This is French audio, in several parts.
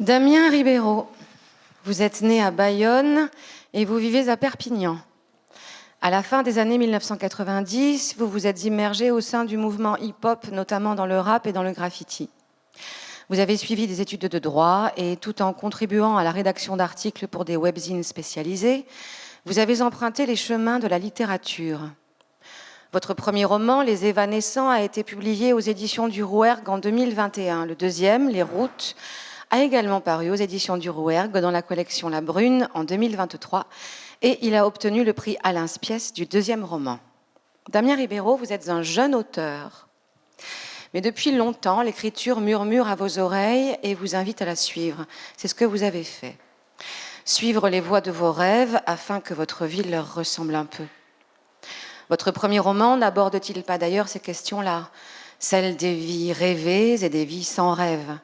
Damien Ribeiro, vous êtes né à Bayonne et vous vivez à Perpignan. À la fin des années 1990, vous vous êtes immergé au sein du mouvement hip-hop, notamment dans le rap et dans le graffiti. Vous avez suivi des études de droit et tout en contribuant à la rédaction d'articles pour des webzines spécialisés, vous avez emprunté les chemins de la littérature. Votre premier roman, Les Évanescents, a été publié aux éditions du Rouergue en 2021. Le deuxième, Les Routes, a également paru aux éditions du Rouergue dans la collection La Brune en 2023 et il a obtenu le prix Alain Spiès du deuxième roman. Damien Ribeiro, vous êtes un jeune auteur, mais depuis longtemps, l'écriture murmure à vos oreilles et vous invite à la suivre. C'est ce que vous avez fait. Suivre les voies de vos rêves afin que votre vie leur ressemble un peu. Votre premier roman n'aborde-t-il pas d'ailleurs ces questions-là, celles des vies rêvées et des vies sans rêve?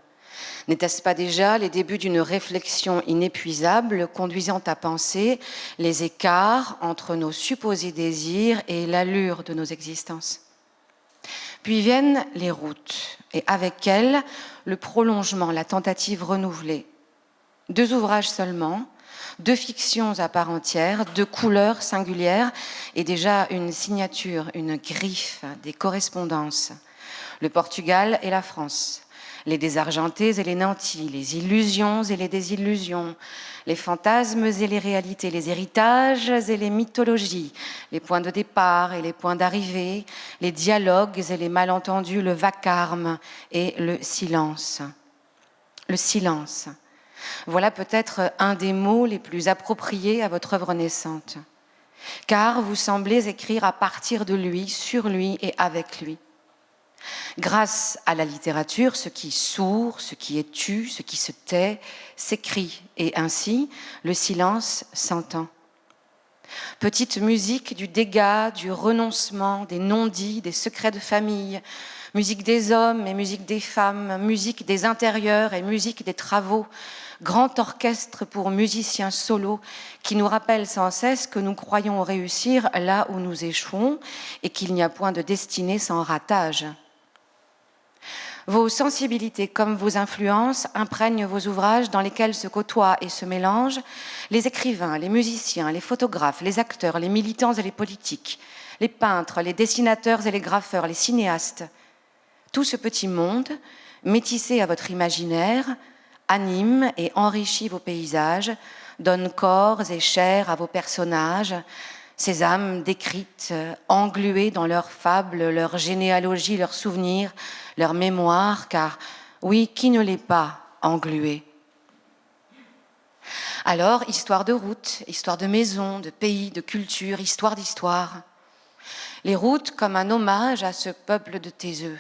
N'était-ce pas déjà les débuts d'une réflexion inépuisable conduisant à penser les écarts entre nos supposés désirs et l'allure de nos existences? Puis viennent les routes, et avec elles, le prolongement, la tentative renouvelée. 2 ouvrages seulement, 2 fictions à part entière, 2 couleurs singulières, et déjà une signature, une griffe, des correspondances. Le Portugal et la France. Les désargentés et les nantis, les illusions et les désillusions, les fantasmes et les réalités, les héritages et les mythologies, les points de départ et les points d'arrivée, les dialogues et les malentendus, le vacarme et le silence. Le silence. Voilà peut-être un des mots les plus appropriés à votre œuvre naissante, car vous semblez écrire à partir de lui, sur lui et avec lui. Grâce à la littérature, ce qui sourd, ce qui est tu, ce qui se tait, s'écrit, et ainsi le silence s'entend. Petite musique du dégât, du renoncement, des non-dits, des secrets de famille, musique des hommes et musique des femmes, musique des intérieurs et musique des travaux, grand orchestre pour musiciens solos qui nous rappelle sans cesse que nous croyons réussir là où nous échouons et qu'il n'y a point de destinée sans ratage. Vos sensibilités comme vos influences imprègnent vos ouvrages dans lesquels se côtoient et se mélangent les écrivains, les musiciens, les photographes, les acteurs, les militants et les politiques, les peintres, les dessinateurs et les graffeurs, les cinéastes. Tout ce petit monde, métissé à votre imaginaire, anime et enrichit vos paysages, donne corps et chair à vos personnages, ces âmes décrites, engluées dans leurs fables, leurs généalogies, leurs souvenirs, leurs mémoires, car oui, qui ne l'est pas englué? Alors, histoire de route, histoire de maison, de pays, de culture, histoire d'histoire. Les routes comme un hommage à ce peuple de Taiseux,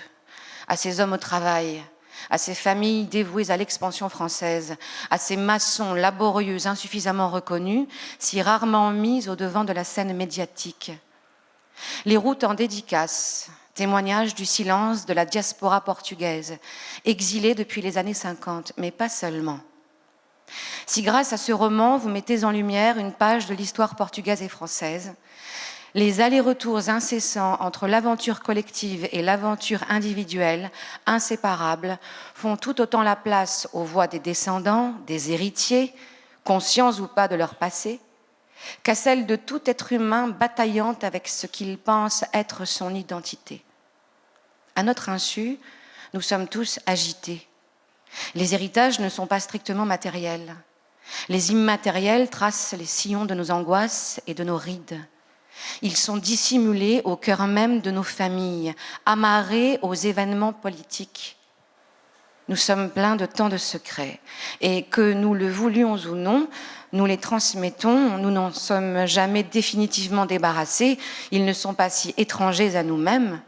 à ces hommes au travail, à ces familles dévouées à l'expansion française, à ces maçons laborieux insuffisamment reconnus, si rarement mis au devant de la scène médiatique. Les routes en dédicace, témoignage du silence de la diaspora portugaise, exilée depuis les années 50, mais pas seulement. Si grâce à ce roman, vous mettez en lumière une page de l'histoire portugaise et française, les allers-retours incessants entre l'aventure collective et l'aventure individuelle, inséparables, font tout autant la place aux voix des descendants, des héritiers, conscients ou pas de leur passé, qu'à celle de tout être humain bataillant avec ce qu'il pense être son identité. À notre insu, nous sommes tous agités. Les héritages ne sont pas strictement matériels. Les immatériels tracent les sillons de nos angoisses et de nos rides. Ils sont dissimulés au cœur même de nos familles, amarrés aux événements politiques. Nous sommes pleins de tant de secrets, et que nous le voulions ou non, nous les transmettons, nous n'en sommes jamais définitivement débarrassés, ils ne sont pas si étrangers à nous-mêmes.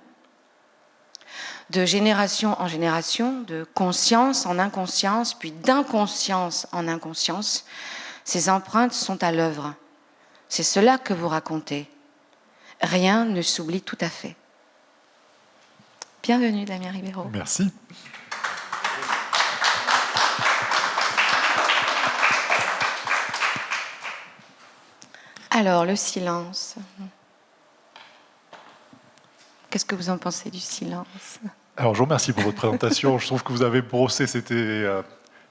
De génération en génération, de conscience en inconscience, puis d'inconscience en inconscience, ces empreintes sont à l'œuvre. C'est cela que vous racontez. Rien ne s'oublie tout à fait. Bienvenue, Damien Ribeiro. Merci. Alors, le silence. Qu'est-ce que vous en pensez du silence? Alors, je vous remercie pour votre présentation. Je trouve que vous avez brossé, c'était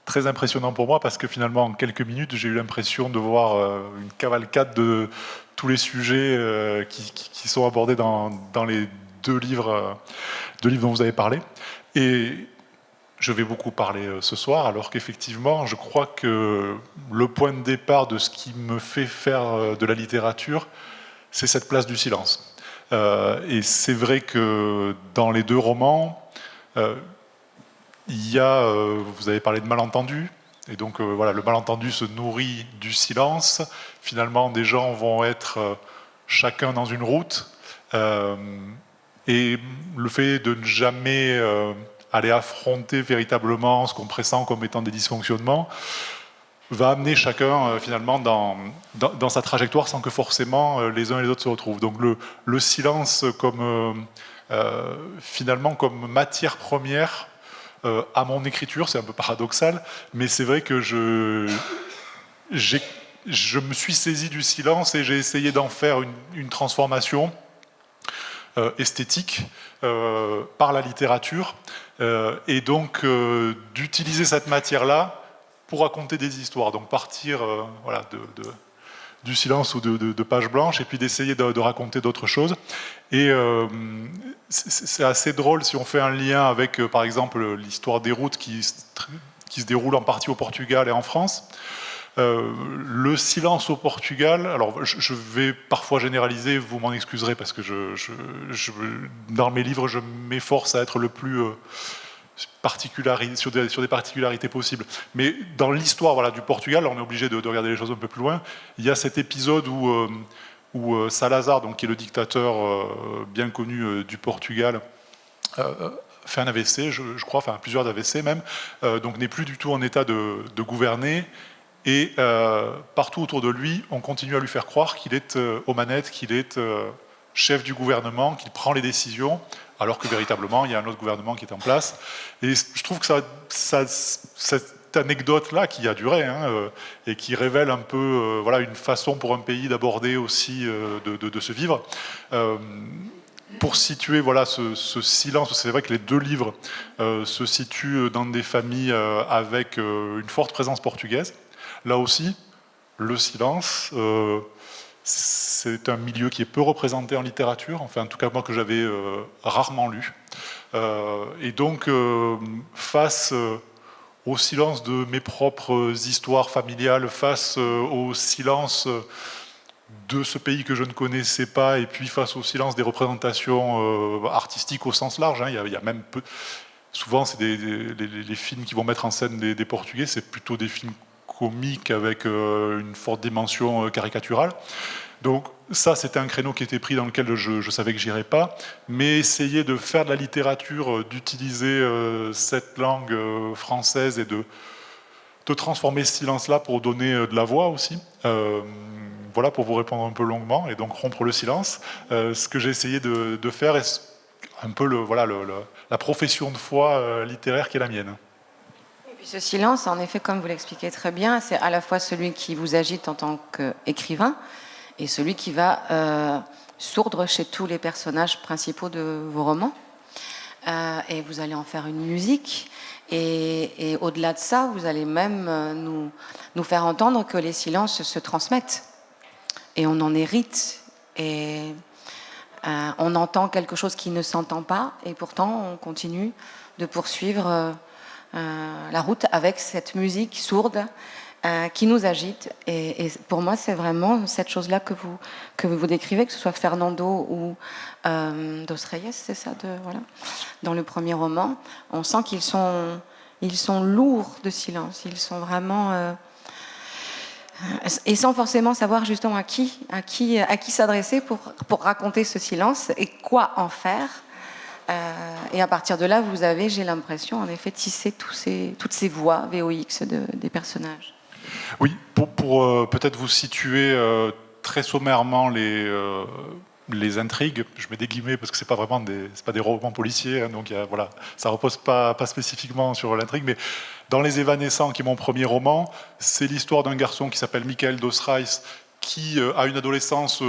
très impressionnant pour moi parce que finalement, en quelques minutes, j'ai eu l'impression de voir une cavalcade de tous les sujets qui sont abordés dans les deux livres dont vous avez parlé. Et je vais beaucoup parler ce soir, alors qu'effectivement, je crois que le point de départ de ce qui me fait faire de la littérature, c'est cette place du silence. Et c'est vrai que dans les deux romans, il y a, vous avez parlé de malentendu, et donc voilà, le malentendu se nourrit du silence. Finalement, des gens vont être chacun dans une route, et le fait de ne jamais aller affronter véritablement ce qu'on pressent comme étant des dysfonctionnements va amener chacun finalement dans sa trajectoire sans que forcément les uns et les autres se retrouvent. Donc le silence comme finalement comme matière première à mon écriture, c'est un peu paradoxal, mais c'est vrai que je me suis saisi du silence et j'ai essayé d'en faire une transformation esthétique par la littérature, et donc d'utiliser cette matière-là pour raconter des histoires. Donc partir voilà, du silence ou de pages blanches, et puis d'essayer de raconter d'autres choses. Et c'est assez drôle si on fait un lien avec, par exemple, l'histoire des routes qui se déroule en partie au Portugal et en France. Le silence au Portugal, alors je vais parfois généraliser, vous m'en excuserez parce que dans mes livres je m'efforce à être le plus sur des particularités possibles. Mais dans l'histoire voilà, du Portugal, on est obligé de regarder les choses un peu plus loin. Il y a cet épisode où Salazar, donc, qui est le dictateur bien connu du Portugal, fait un AVC, je crois, enfin plusieurs AVC même, donc n'est plus du tout en état de gouverner. Et partout autour de lui, on continue à lui faire croire qu'il est aux manettes, qu'il est chef du gouvernement, qu'il prend les décisions, alors que véritablement, il y a un autre gouvernement qui est en place. Et je trouve que cette anecdote-là, qui a duré, et qui révèle un peu voilà, une façon pour un pays d'aborder aussi, de se vivre, pour situer voilà, ce silence, c'est vrai que les deux livres se situent dans des familles avec une forte présence portugaise. Là aussi, le silence, c'est un milieu qui est peu représenté en littérature, enfin en tout cas moi que j'avais rarement lu. Et donc face au silence de mes propres histoires familiales, face au silence de ce pays que je ne connaissais pas, et puis face au silence des représentations artistiques au sens large, il y a même peu... Souvent, c'est les films qui vont mettre en scène des Portugais, c'est plutôt des films comique avec une forte dimension caricaturale. Donc ça, c'était un créneau qui était pris dans lequel je savais que j'irais pas, mais essayer de faire de la littérature, d'utiliser cette langue française et de transformer ce silence-là pour donner de la voix aussi. Voilà, pour vous répondre un peu longuement, et donc rompre le silence. Ce que j'ai essayé de faire est un peu la profession de foi littéraire qui est la mienne. Ce silence, en effet, comme vous l'expliquez très bien, c'est à la fois celui qui vous agite en tant qu'écrivain et celui qui va sourdre chez tous les personnages principaux de vos romans. Et vous allez en faire une musique. Et au-delà de ça, vous allez même nous faire entendre que les silences se transmettent. Et on en hérite. Et on entend quelque chose qui ne s'entend pas. Et pourtant, on continue de poursuivre... la route avec cette musique sourde qui nous agite. Et pour moi, c'est vraiment cette chose-là que vous décrivez, que ce soit Fernando ou Dos Reyes, c'est ça, voilà. Dans le premier roman, on sent qu'ils sont lourds de silence. Ils sont vraiment... et sans forcément savoir justement à qui s'adresser pour raconter ce silence et quoi en faire. Et à partir de là, vous avez, j'ai l'impression, en effet, tissé toutes ces voix VOX des personnages. Oui, pour peut-être vous situer très sommairement les intrigues, je mets des guillemets parce que c'est pas des romans policiers, donc voilà, ça repose pas spécifiquement sur l'intrigue, mais dans Les Évanescents, qui est mon premier roman, c'est l'histoire d'un garçon qui s'appelle Michael Dos Reis, qui a une adolescence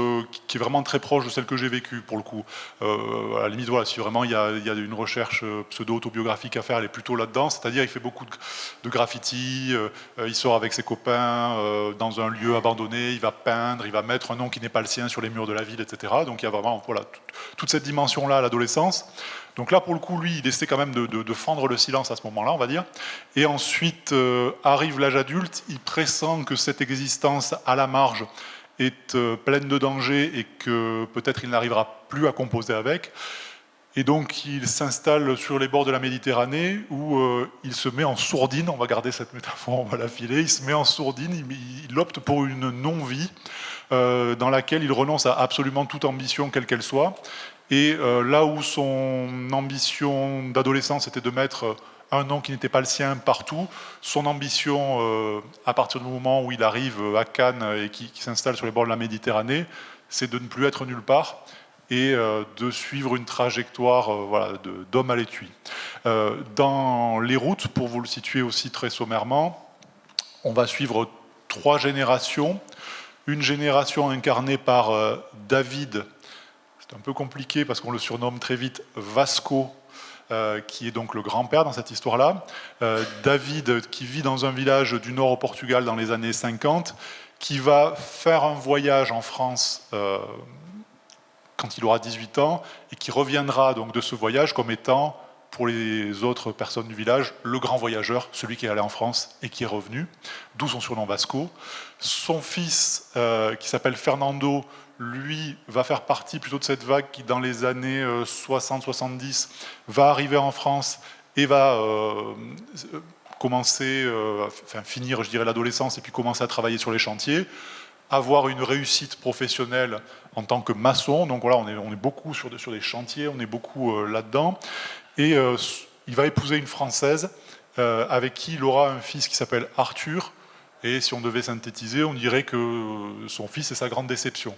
qui est vraiment très proche de celle que j'ai vécue, pour le coup. À la limite, voilà, si vraiment il y a une recherche pseudo-autobiographique à faire, elle est plutôt là-dedans, c'est-à-dire il fait beaucoup de graffiti, il sort avec ses copains dans un lieu abandonné, il va peindre, il va mettre un nom qui n'est pas le sien sur les murs de la ville, etc. Donc il y a vraiment voilà, toute cette dimension-là à l'adolescence. Donc là, pour le coup, lui, il essaie quand même de fendre le silence à ce moment-là, on va dire. Et ensuite, arrive l'âge adulte, il pressent que cette existence à la marge est pleine de dangers et que peut-être il n'arrivera plus à composer avec. Et donc, il s'installe sur les bords de la Méditerranée où il se met en sourdine, on va garder cette métaphore, on va la filer, il se met en sourdine, il opte pour une non-vie dans laquelle il renonce à absolument toute ambition, quelle qu'elle soit. Et là où son ambition d'adolescence était de mettre un nom qui n'était pas le sien partout, son ambition, à partir du moment où il arrive à Cannes et qui s'installe sur les bords de la Méditerranée, c'est de ne plus être nulle part et de suivre une trajectoire voilà, d'homme à l'étui. Dans les routes, pour vous le situer aussi très sommairement, on va suivre 3 générations. Une génération incarnée par David. C'est un peu compliqué parce qu'on le surnomme très vite Vasco, qui est donc le grand-père dans cette histoire-là. David, qui vit dans un village du nord au Portugal dans les années 50, qui va faire un voyage en France quand il aura 18 ans, et qui reviendra donc de ce voyage comme étant, pour les autres personnes du village, le grand voyageur, celui qui est allé en France et qui est revenu, d'où son surnom Vasco. Son fils, qui s'appelle Fernando, lui, va faire partie plutôt de cette vague qui, dans les années 60-70, va arriver en France et va commencer, finir, je dirais, l'adolescence et puis commencer à travailler sur les chantiers, avoir une réussite professionnelle en tant que maçon. Donc voilà, on est beaucoup sur des chantiers, on est beaucoup là-dedans. Et il va épouser une Française avec qui il aura un fils qui s'appelle Arthur. Et si on devait synthétiser, on dirait que son fils est sa grande déception.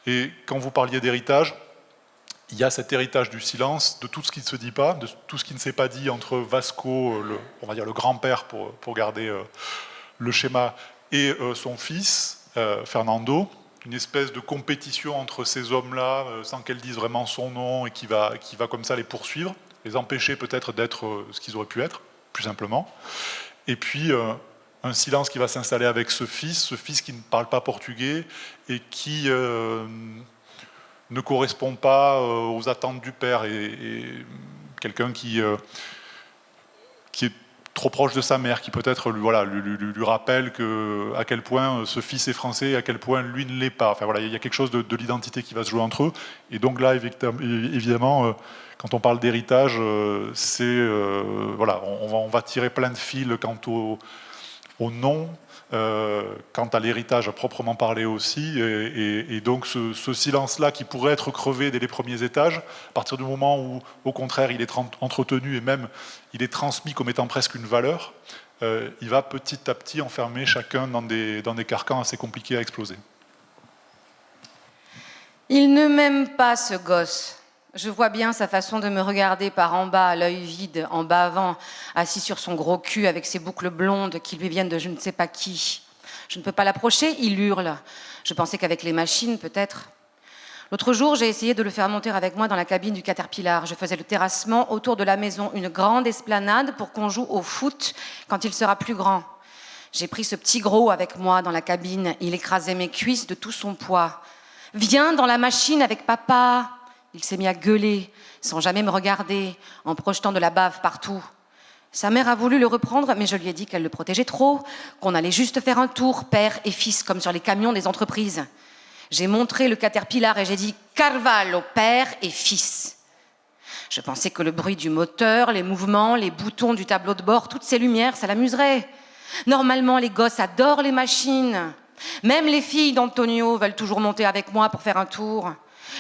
Et quand vous parliez d'héritage, il y a cet héritage du silence, de tout ce qui ne se dit pas, de tout ce qui ne s'est pas dit entre Vasco, on va dire le grand-père pour garder le schéma, et son fils, Fernando, une espèce de compétition entre ces hommes-là, sans qu'elle dise vraiment son nom, et qui va comme ça les poursuivre, les empêcher peut-être d'être ce qu'ils auraient pu être, plus simplement. Et puis un silence qui va s'installer avec ce fils qui ne parle pas portugais et qui ne correspond pas aux attentes du père, et quelqu'un qui est trop proche de sa mère, qui peut-être lui rappelle à quel point ce fils est français et à quel point lui ne l'est pas. Enfin, voilà, il y a quelque chose de l'identité qui va se jouer entre eux. Et donc là, évidemment, quand on parle d'héritage, on va tirer plein de fils quant au nom, quant à l'héritage à proprement parler aussi, et donc ce silence-là qui pourrait être crevé dès les premiers étages, à partir du moment où, au contraire, il est entretenu et même il est transmis comme étant presque une valeur, il va petit à petit enfermer chacun dans des carcans assez compliqués à exploser. Il ne m'aime pas, ce gosse. Je vois bien sa façon de me regarder par en bas, à l'œil vide, en bavant, assis sur son gros cul avec ses boucles blondes qui lui viennent de je ne sais pas qui. Je ne peux pas l'approcher, il hurle. Je pensais qu'avec les machines, peut-être. L'autre jour, j'ai essayé de le faire monter avec moi dans la cabine du Caterpillar. Je faisais le terrassement autour de la maison, une grande esplanade pour qu'on joue au foot quand il sera plus grand. J'ai pris ce petit gros avec moi dans la cabine. Il écrasait mes cuisses de tout son poids. « Viens dans la machine avec papa !» Il s'est mis à gueuler, sans jamais me regarder, en projetant de la bave partout. Sa mère a voulu le reprendre, mais je lui ai dit qu'elle le protégeait trop, qu'on allait juste faire un tour, père et fils, comme sur les camions des entreprises. J'ai montré le Caterpillar et j'ai dit « Carvalho, père et fils ». Je pensais que le bruit du moteur, les mouvements, les boutons du tableau de bord, toutes ces lumières, ça l'amuserait. Normalement, les gosses adorent les machines. Même les filles d'Antonio veulent toujours monter avec moi pour faire un tour.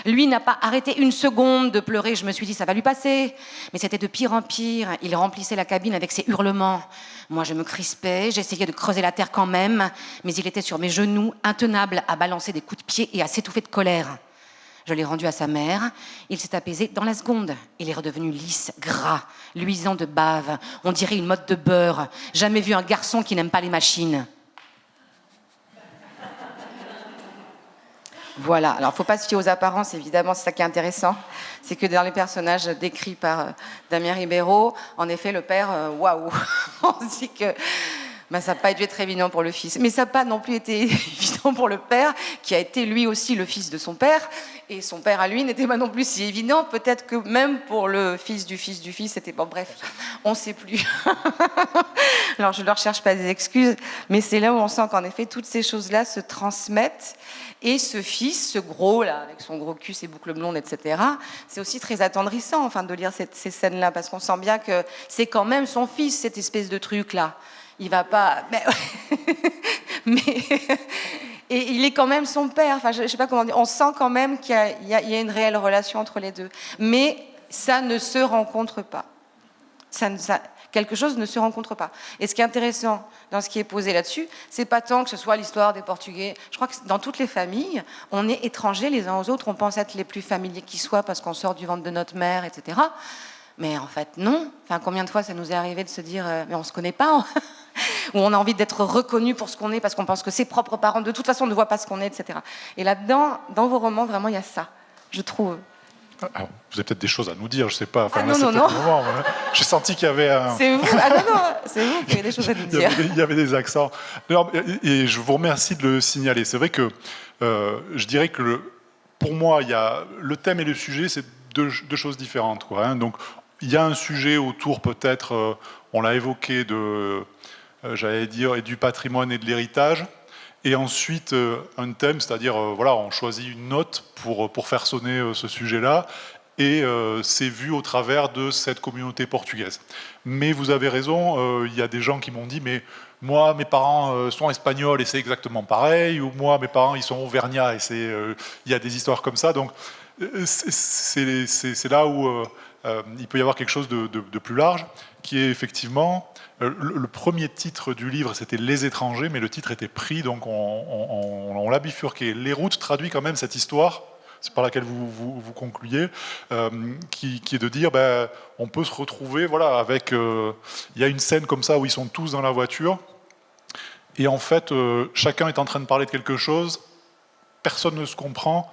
Lui n'a pas arrêté une seconde de pleurer. Je me suis dit, ça va lui passer. Mais c'était de pire en pire. Il remplissait la cabine avec ses hurlements. Moi, je me crispais. J'essayais de creuser la terre quand même. Mais il était sur mes genoux, intenable à balancer des coups de pied et à s'étouffer de colère. Je l'ai rendu à sa mère. Il s'est apaisé dans la seconde. Il est redevenu lisse, gras, luisant de bave. On dirait une motte de beurre. Jamais vu un garçon qui n'aime pas les machines. Voilà, alors il ne faut pas se fier aux apparences, évidemment, c'est ça qui est intéressant. C'est que dans les personnages décrits par Damien Ribeiro, en effet, le père, waouh, on se dit que ça n'a pas dû être évident pour le fils. Mais ça n'a pas non plus été évident pour le père, qui a été lui aussi le fils de son père. Et son père à lui n'était pas non plus si évident. Peut-être que même pour le fils du fils du fils, c'était bon, bref, on ne sait plus. Alors je ne leur cherche pas des excuses, mais c'est là où on sent qu'en effet, toutes ces choses-là se transmettent. Et ce fils, ce gros, là, avec son gros cul, ses boucles blondes, etc., c'est aussi très attendrissant, enfin, de lire ces scènes-là, parce qu'on sent bien que c'est quand même son fils, cette espèce de truc-là. Il va pas... Mais et il est quand même son père. Enfin, je sais pas comment dire. On sent quand même qu'il y a une réelle relation entre les deux. Mais ça ne se rencontre pas. Quelque chose ne se rencontre pas. Et ce qui est intéressant dans ce qui est posé là-dessus, c'est pas tant que ce soit l'histoire des Portugais. Je crois que dans toutes les familles, on est étrangers les uns aux autres. On pense être les plus familiers qui soient parce qu'on sort du ventre de notre mère, etc. Mais en fait, non. Enfin, combien de fois ça nous est arrivé de se dire mais on se connaît pas ou on a envie d'être reconnu pour ce qu'on est parce qu'on pense que ses propres parents de toute façon ne voient pas ce qu'on est, etc. Et là-dedans, dans vos romans, vraiment, il y a ça, je trouve. Alors, vous avez peut-être des choses à nous dire, je sais pas. Enfin, non. Moment, j'ai senti qu'il y avait un... C'est vous. Ah non, c'est vous qui avez des choses à nous dire. Il y avait des accents. Non, et je vous remercie de le signaler. C'est vrai que je dirais que pour moi, il y a le thème et le sujet, c'est deux choses différentes, quoi, hein. Donc, il y a un sujet autour, peut-être, on l'a évoqué, j'allais dire, et du patrimoine et de l'héritage. Et ensuite, un thème, c'est-à-dire, voilà, on choisit une note pour faire sonner ce sujet-là, et c'est vu au travers de cette communauté portugaise. Mais vous avez raison, il y a des gens qui m'ont dit, mais moi, mes parents sont espagnols et c'est exactement pareil, ou moi, mes parents, ils sont auvergnats et il y a des histoires comme ça. Donc, c'est là où il peut y avoir quelque chose de plus large, qui est effectivement... Le premier titre du livre, c'était Les étrangers, mais le titre était pris, donc on l'a bifurqué. Les routes traduit quand même cette histoire, c'est par laquelle vous concluez, qui est de dire, on peut se retrouver, voilà, avec... Il y a une scène comme ça où ils sont tous dans la voiture, et en fait, chacun est en train de parler de quelque chose, personne ne se comprend,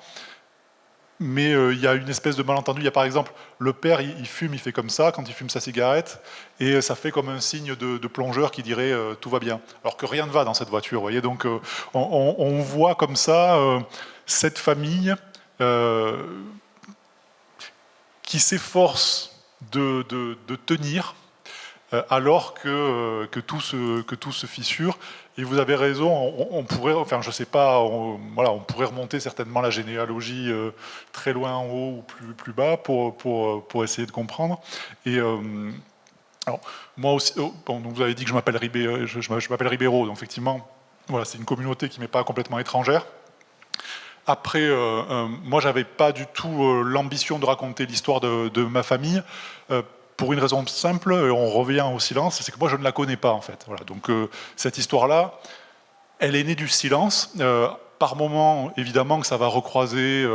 mais il y a une espèce de malentendu. Il y a par exemple, le père, il fume, il fait comme ça, quand il fume sa cigarette, et ça fait comme un signe de plongeur qui dirait tout va bien. Alors que rien ne va dans cette voiture, vous voyez. Donc on voit comme ça cette famille qui s'efforce de tenir alors que tout se fissure. Et vous avez raison, on pourrait, enfin je sais pas, voilà, on pourrait remonter certainement la généalogie très loin en haut ou plus bas pour essayer de comprendre. Et alors, moi aussi, bon, donc vous avez dit que je m'appelle Ribeiro, donc effectivement, voilà, c'est une communauté qui m'est pas complètement étrangère. Après, moi, j'avais pas du tout l'ambition de raconter l'histoire de ma famille. Pour une raison simple, on revient au silence, c'est que moi je ne la connais pas en fait. Voilà, donc cette histoire-là, elle est née du silence. Par moments, évidemment que ça va recroiser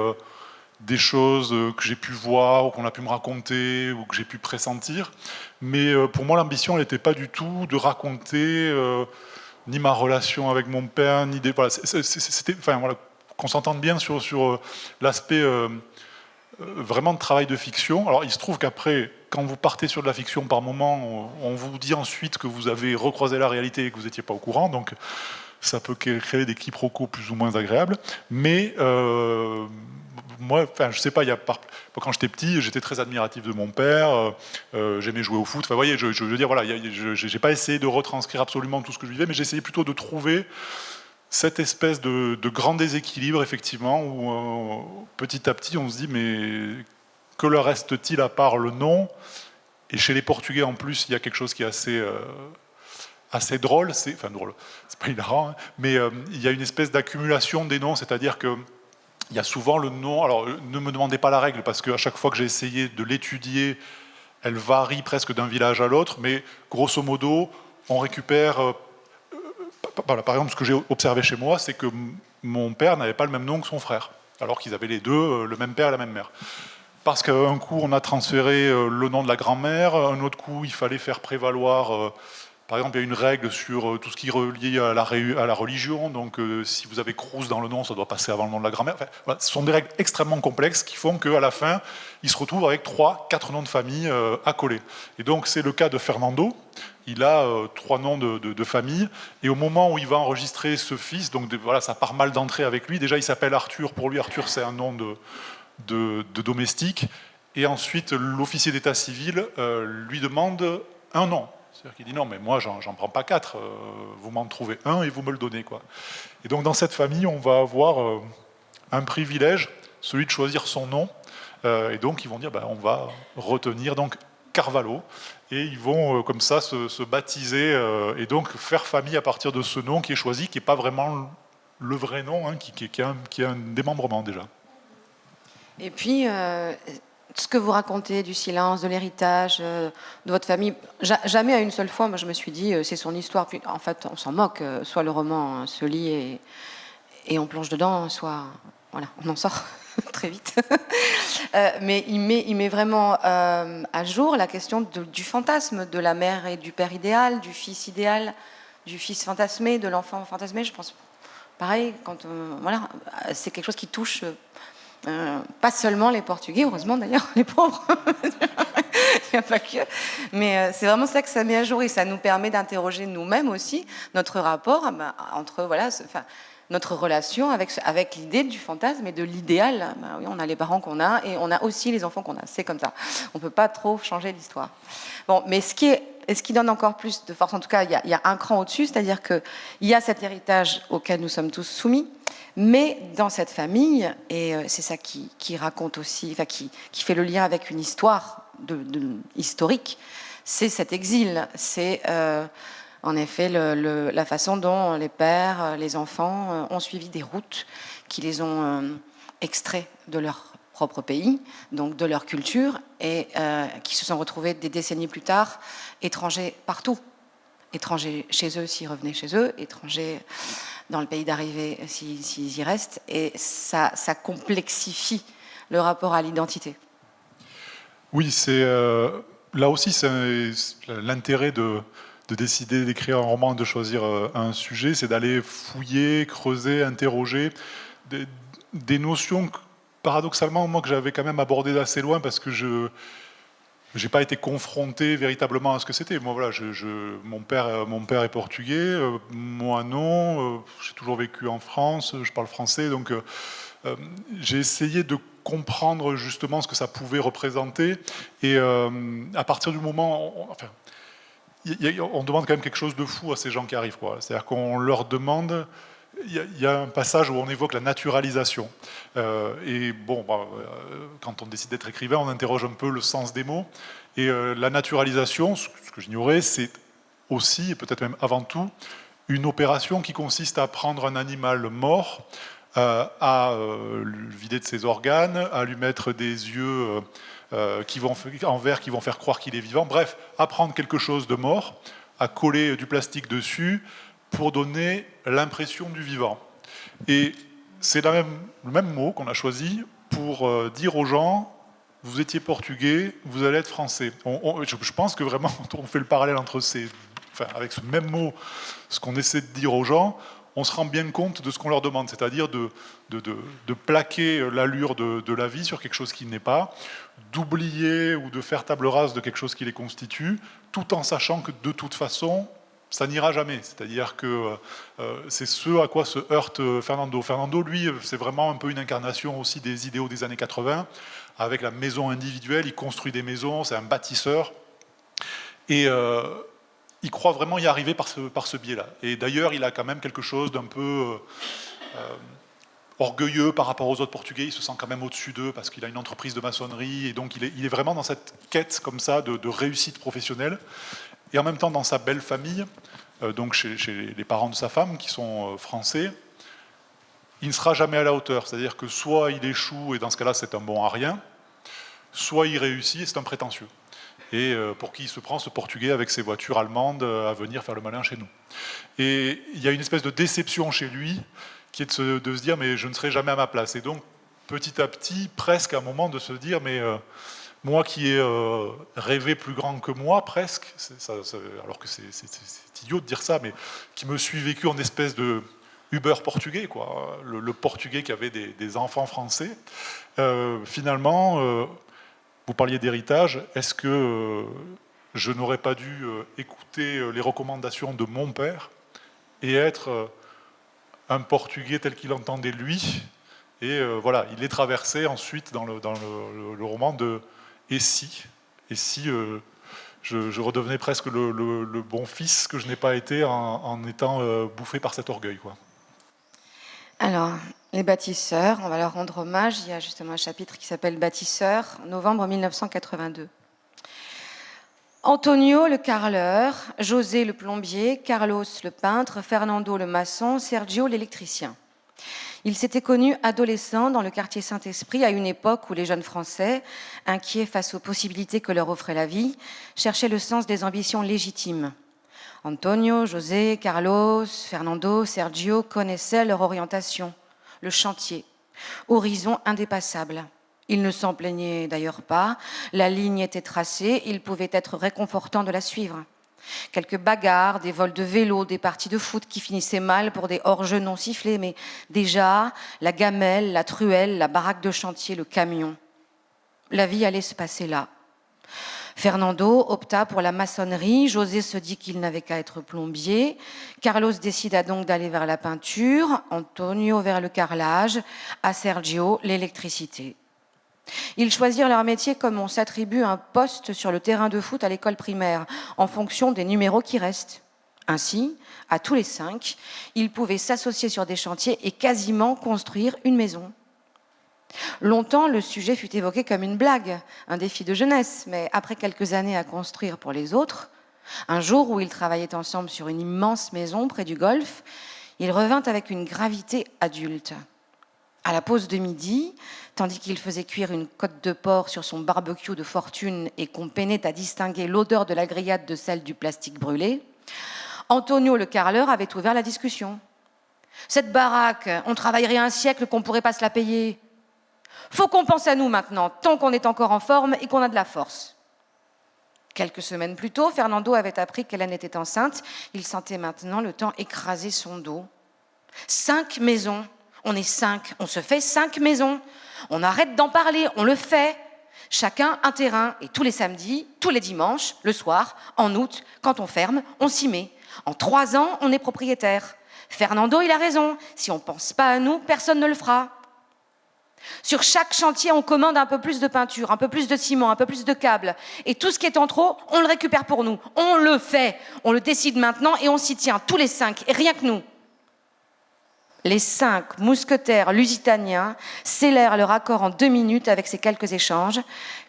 des choses que j'ai pu voir, ou qu'on a pu me raconter, ou que j'ai pu pressentir. Mais pour moi, l'ambition, elle n'était pas du tout de raconter ni ma relation avec mon père, ni des... Voilà, c'était... Enfin, voilà, qu'on s'entende bien sur l'aspect... vraiment de travail de fiction. Alors il se trouve qu'après, quand vous partez sur de la fiction par moment, on vous dit ensuite que vous avez recroisé la réalité et que vous n'étiez pas au courant, donc ça peut créer des quiproquos plus ou moins agréables. Mais moi, enfin, je sais pas, quand j'étais petit, j'étais très admiratif de mon père, j'aimais jouer au foot. Enfin, vous voyez, je veux dire, voilà, j'ai pas essayé de retranscrire absolument tout ce que je vivais, mais j'ai essayé plutôt de trouver cette espèce de grand déséquilibre, effectivement, où petit à petit, on se dit, mais que leur reste-t-il à part le nom? Et chez les Portugais, en plus, il y a quelque chose qui est assez drôle, enfin drôle, c'est pas hilarant, hein, mais il y a une espèce d'accumulation des noms, c'est-à-dire que il y a souvent le nom, alors ne me demandez pas la règle, parce qu'à chaque fois que j'ai essayé de l'étudier, elle varie presque d'un village à l'autre, mais grosso modo, on récupère... Par exemple, ce que j'ai observé chez moi, c'est que mon père n'avait pas le même nom que son frère, alors qu'ils avaient les deux le même père et la même mère. Parce qu'un coup, on a transféré le nom de la grand-mère, un autre coup, il fallait faire prévaloir Par exemple, il y a une règle sur tout ce qui est relié à la religion, donc si vous avez Cruz dans le nom, ça doit passer avant le nom de la grand-mère. Enfin, voilà, ce sont des règles extrêmement complexes qui font qu'à la fin, il se retrouve avec 3, 4 noms de famille à coller. Et donc c'est le cas de Fernando, il a 3 noms de famille, et au moment où il va enregistrer ce fils, donc voilà, ça part mal d'entrée avec lui, déjà il s'appelle Arthur, pour lui Arthur c'est un nom de domestique, et ensuite l'officier d'état civil lui demande un nom. C'est-à-dire qu'il dit non, mais moi j'en prends pas 4, vous m'en trouvez un et vous me le donnez, quoi. Et donc dans cette famille, on va avoir un privilège, celui de choisir son nom, et donc ils vont dire on va retenir donc Carvalho, et ils vont comme ça se baptiser et donc faire famille à partir de ce nom qui est choisi, qui n'est pas vraiment le vrai nom, hein, qui est un démembrement déjà. Et puis, ce que vous racontez du silence, de l'héritage, de votre famille, jamais à une seule fois, moi je me suis dit, c'est son histoire. Puis en fait, on s'en moque. Soit le roman se lit et on plonge dedans, soit voilà, on en sort très vite. Mais il met vraiment à jour la question du fantasme de la mère et du père idéal, du fils idéal, du fils fantasmé, de l'enfant fantasmé. Je pense, pareil, quand voilà, c'est quelque chose qui touche. Pas seulement les Portugais, heureusement d'ailleurs, les pauvres, il n'y a pas que, mais c'est vraiment ça que ça met à jour et ça nous permet d'interroger nous-mêmes aussi notre rapport entre voilà, notre relation avec l'idée du fantasme et de l'idéal. Oui, on a les parents qu'on a et on a aussi les enfants qu'on a, c'est comme ça. On ne peut pas trop changer l'histoire. Bon, mais ce qui donne encore plus de force, en tout cas, il y a un cran au-dessus, c'est-à-dire qu'il y a cet héritage auquel nous sommes tous soumis, mais dans cette famille, et c'est ça qui raconte aussi, enfin, qui fait le lien avec une histoire historique, c'est cet exil, c'est en effet la façon dont les pères, les enfants ont suivi des routes qui les ont extraits de leur propre pays, donc de leur culture, et qui se sont retrouvés des décennies plus tard étrangers partout. Étrangers chez eux s'ils revenaient chez eux, étrangers dans le pays d'arrivée s'ils y restent, et ça complexifie le rapport à l'identité. Oui, là aussi c'est l'intérêt de décider d'écrire un roman, de choisir un sujet, c'est d'aller fouiller, creuser, interroger des notions que, paradoxalement, moi que j'avais quand même abordées d'assez loin parce que je n'ai pas été confronté véritablement à ce que c'était. Moi, voilà, mon père est portugais, moi non, j'ai toujours vécu en France, je parle français, donc j'ai essayé de comprendre justement ce que ça pouvait représenter. Et à partir du moment... on demande quand même quelque chose de fou à ces gens qui arrivent, quoi. C'est-à-dire qu'on leur demande... Il y a un passage où on évoque la naturalisation. Et bon, quand on décide d'être écrivain, on interroge un peu le sens des mots. Et la naturalisation, ce que j'ignorais, c'est aussi, et peut-être même avant tout, une opération qui consiste à prendre un animal mort, à le vider de ses organes, à lui mettre des yeux en verre qui vont faire croire qu'il est vivant. Bref, à prendre quelque chose de mort, à coller du plastique dessus, pour donner l'impression du vivant. Et c'est le même mot qu'on a choisi pour dire aux gens, vous étiez portugais, vous allez être français. Je pense que vraiment, on fait le parallèle entre avec ce même mot, ce qu'on essaie de dire aux gens, on se rend bien compte de ce qu'on leur demande, c'est-à-dire de plaquer l'allure de la vie sur quelque chose qui n'est pas, d'oublier ou de faire table rase de quelque chose qui les constitue, tout en sachant que de toute façon, ça n'ira jamais. C'est-à-dire que c'est ce à quoi se heurte Fernando. Fernando, lui, c'est vraiment un peu une incarnation aussi des idéaux des années 80, avec la maison individuelle, il construit des maisons, c'est un bâtisseur. Et il croit vraiment y arriver par ce biais-là. Et d'ailleurs, il a quand même quelque chose d'un peu orgueilleux par rapport aux autres Portugais, il se sent quand même au-dessus d'eux parce qu'il a une entreprise de maçonnerie, et donc il est vraiment dans cette quête comme ça de réussite professionnelle. Et en même temps, dans sa belle famille, donc chez les parents de sa femme, qui sont français, il ne sera jamais à la hauteur. C'est-à-dire que soit il échoue, et dans ce cas-là, c'est un bon à rien, soit il réussit, et c'est un prétentieux. Et pour qui il se prend ce Portugais avec ses voitures allemandes à venir faire le malin chez nous. Et il y a une espèce de déception chez lui, qui est de se dire, mais je ne serai jamais à ma place. Et donc, petit à petit, presque à un moment de se dire, mais moi qui ai rêvé plus grand que moi, presque, alors que c'est idiot de dire ça, mais qui me suis vécu en espèce de Uber portugais, quoi, le portugais qui avait des enfants français. Finalement, vous parliez d'héritage, est-ce que je n'aurais pas dû écouter les recommandations de mon père et être un portugais tel qu'il entendait lui? Et voilà, il est traversé ensuite dans le roman de Et si je redevenais presque le bon fils que je n'ai pas été en étant bouffé par cet orgueil, quoi. Alors, les bâtisseurs, on va leur rendre hommage. Il y a justement un chapitre qui s'appelle Bâtisseurs, novembre 1982. Antonio le carreleur, José le plombier, Carlos le peintre, Fernando le maçon, Sergio l'électricien. Ils s'étaient connus adolescents dans le quartier Saint-Esprit à une époque où les jeunes Français, inquiets face aux possibilités que leur offrait la vie, cherchaient le sens des ambitions légitimes. Antonio, José, Carlos, Fernando, Sergio connaissaient leur orientation, le chantier, horizon indépassable. Ils ne s'en plaignaient d'ailleurs pas, la ligne était tracée, il pouvait être réconfortant de la suivre. Quelques bagarres, des vols de vélo, des parties de foot qui finissaient mal pour des hors-jeux non sifflés, mais déjà, la gamelle, la truelle, la baraque de chantier, le camion. La vie allait se passer là. Fernando opta pour la maçonnerie, José se dit qu'il n'avait qu'à être plombier, Carlos décida donc d'aller vers la peinture, Antonio vers le carrelage, à Sergio l'électricité. Ils choisirent leur métier comme on s'attribue un poste sur le terrain de foot à l'école primaire, en fonction des numéros qui restent. Ainsi, à tous les 5, ils pouvaient s'associer sur des chantiers et quasiment construire une maison. Longtemps, le sujet fut évoqué comme une blague, un défi de jeunesse, mais après quelques années à construire pour les autres, un jour où ils travaillaient ensemble sur une immense maison près du golfe, il revint avec une gravité adulte. À la pause de midi, tandis qu'il faisait cuire une côte de porc sur son barbecue de fortune et qu'on peinait à distinguer l'odeur de la grillade de celle du plastique brûlé, Antonio le carreleur avait ouvert la discussion. « Cette baraque, on travaillerait un siècle qu'on ne pourrait pas se la payer. Faut qu'on pense à nous maintenant, tant qu'on est encore en forme et qu'on a de la force. » Quelques semaines plus tôt, Fernando avait appris qu'Hélène était enceinte. Il sentait maintenant le temps écraser son dos. 5 maisons. On est 5, on se fait 5 maisons. On arrête d'en parler, on le fait. Chacun un terrain, et tous les samedis, tous les dimanches, le soir, en août, quand on ferme, on s'y met. En 3 ans, on est propriétaire. Fernando, il a raison. Si on ne pense pas à nous, personne ne le fera. Sur chaque chantier, on commande un peu plus de peinture, un peu plus de ciment, un peu plus de câbles. Et tout ce qui est en trop, on le récupère pour nous. On le fait. On le décide maintenant et on s'y tient, tous les 5, et rien que nous. Les 5 mousquetaires lusitaniens scellèrent leur accord en 2 minutes avec ces quelques échanges,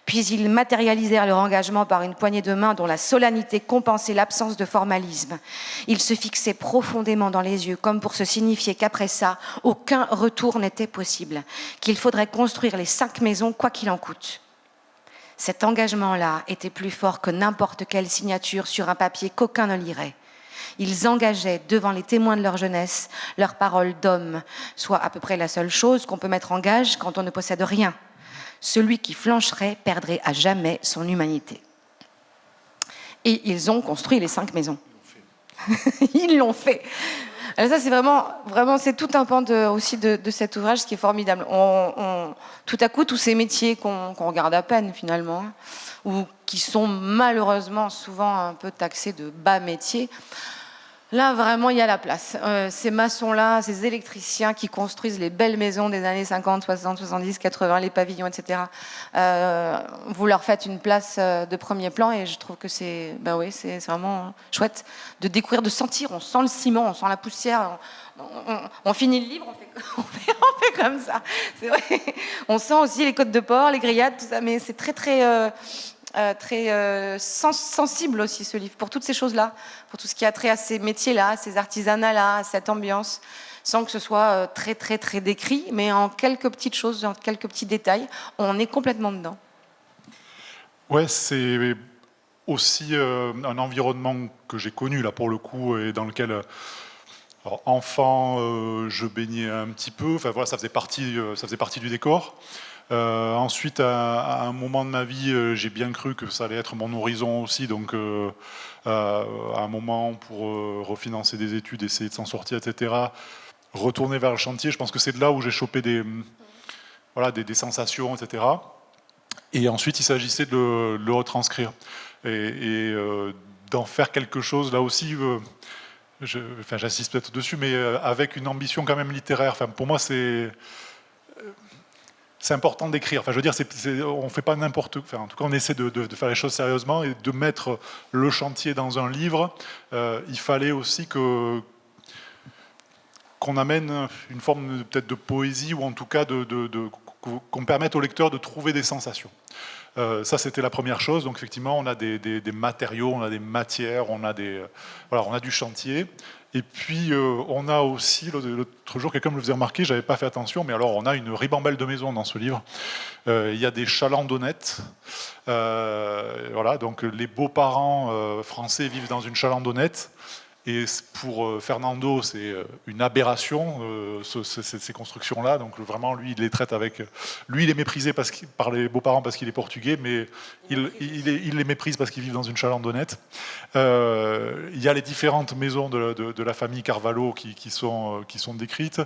puis ils matérialisèrent leur engagement par une poignée de main dont la solennité compensait l'absence de formalisme. Ils se fixaient profondément dans les yeux, comme pour se signifier qu'après ça, aucun retour n'était possible, qu'il faudrait construire les 5 maisons quoi qu'il en coûte. Cet engagement-là était plus fort que n'importe quelle signature sur un papier qu'aucun ne lirait. Ils engageaient devant les témoins de leur jeunesse leurs paroles d'homme, soit à peu près la seule chose qu'on peut mettre en gage quand on ne possède rien. Celui qui flancherait perdrait à jamais son humanité. Et ils ont construit les 5 maisons. Ils l'ont fait. Alors ça, c'est vraiment, c'est tout un pan aussi de cet ouvrage, ce qui est formidable. Tout à coup, tous ces métiers qu'on regarde à peine finalement, ou qui sont malheureusement souvent un peu taxés de bas métiers, là, vraiment, il y a la place. Ces maçons-là, ces électriciens qui construisent les belles maisons des années 50, 60, 70, 80, les pavillons, etc. Vous leur faites une place de premier plan et je trouve que c'est vraiment chouette de découvrir, de sentir. On sent le ciment, on sent la poussière. On finit le livre, on fait comme ça. C'est vrai. On sent aussi les côtes de porc, les grillades, tout ça, mais c'est très sensible aussi ce livre, pour toutes ces choses-là, pour tout ce qui a trait à ces métiers-là, à ces artisanats-là, à cette ambiance, sans que ce soit très décrit, mais en quelques petites choses, en quelques petits détails, on est complètement dedans. Ouais, c'est aussi un environnement que j'ai connu là pour le coup, et dans lequel, alors, enfant, je baignais un petit peu, enfin voilà, ça faisait partie du décor. Ensuite, à un moment de ma vie, j'ai bien cru que ça allait être mon horizon aussi, donc à un moment, pour refinancer des études, essayer de s'en sortir, etc., retourner vers le chantier, je pense que c'est de là où j'ai chopé voilà, des sensations, etc. Et ensuite, il s'agissait de le retranscrire et d'en faire quelque chose, là aussi, enfin, j'insiste peut-être dessus, mais avec une ambition quand même littéraire. Enfin, pour moi, c'est important d'écrire. Enfin, je veux dire, on fait pas n'importe quoi. Enfin, en tout cas, on essaie de faire les choses sérieusement et de mettre le chantier dans un livre. Il fallait aussi qu'on amène une forme peut-être de poésie ou en tout cas qu'on permette au lecteur de trouver des sensations. Ça, c'était la première chose. Donc, effectivement, on a des matériaux, on a des matières, on a du chantier. Et puis, on a aussi, l'autre jour, quelqu'un me le faisait remarquer, j'avais pas fait attention, mais alors, on a une ribambelle de maisons dans ce livre. Il y a des chalandonnettes. Voilà, donc les beaux-parents français vivent dans une chalandonnette. Et pour Fernando, c'est une aberration, ces constructions-là. Donc vraiment, lui, il les traite avec... Lui, il est méprisé par les beaux-parents parce qu'il est portugais, mais il les méprise parce qu'ils vivent dans une chalandonnette. Il y a les différentes maisons de la famille Carvalho qui sont décrites.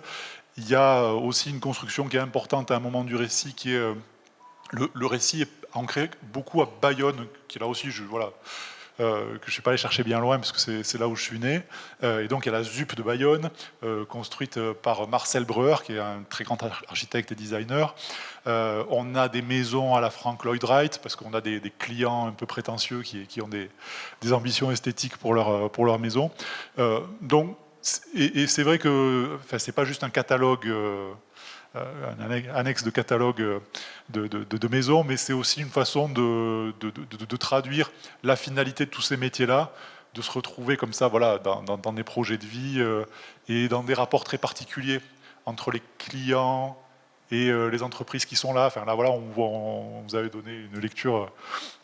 Il y a aussi une construction qui est importante à un moment du récit, qui est... Le récit est ancré beaucoup à Bayonne, qui là aussi, voilà... que je ne suis pas allé chercher bien loin parce que c'est là où je suis né. Et donc il y a la ZUP de Bayonne, construite par Marcel Breuer, qui est un très grand architecte et designer. On a des maisons à la Frank Lloyd Wright, parce qu'on a des clients un peu prétentieux qui ont des ambitions esthétiques pour leur maison. Donc, et c'est vrai que c'est pas juste un catalogue... un annexe de catalogue de maisons, mais c'est aussi une façon de traduire la finalité de tous ces métiers-là, de se retrouver comme ça, voilà, dans des projets de vie et dans des rapports très particuliers entre les clients et les entreprises qui sont là. Enfin là, voilà, on vous avait donné une lecture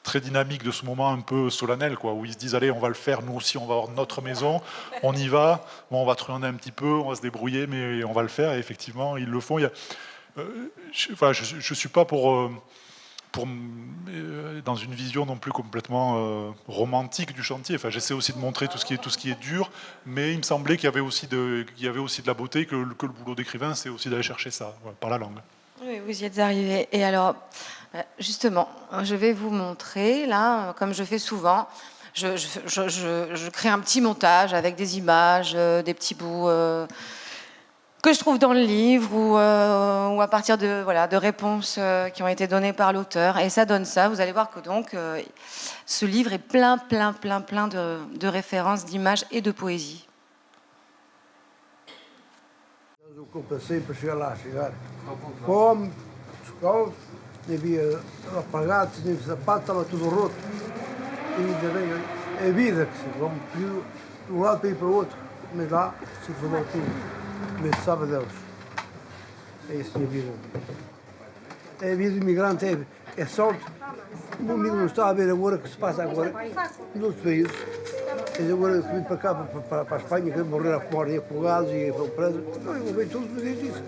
très dynamique de ce moment un peu solennel, quoi, où ils se disent allez, on va le faire, nous aussi, on va avoir notre maison, on y va, bon, on va truander un petit peu, on va se débrouiller, mais on va le faire. Et effectivement, ils le font. Je suis pas pour dans une vision non plus complètement romantique du chantier. Enfin, j'essaie aussi de montrer tout ce qui est dur, mais il me semblait qu'il y avait aussi de la beauté, que le boulot d'écrivain, c'est aussi d'aller chercher ça, voilà, par la langue. Oui, vous y êtes arrivé. Et alors, justement, je vais vous montrer, là, comme je fais souvent, je crée un petit montage avec des images, des petits bouts que je trouve dans le livre ou à partir de réponses qui ont été données par l'auteur. Et ça donne ça. Vous allez voir que donc, ce livre est plein de références, d'images et de poésie. O que eu passei para chegar. Fome, escola, nem havia apagados, nem sapato, estava tudo roto. E ainda bem, é a vida que se vão de um lado para ir para o outro. Mas lá se falou tudo. Mas sabe a Deus. É isso a minha vida. É a vida do imigrante, é sorte. O meu amigo não está a ver agora o que se passa agora nos outros países. Eles agora vim para cá, para a Espanha, que morreram afogados e foram presos. Não, eu vejo todos os dias isso.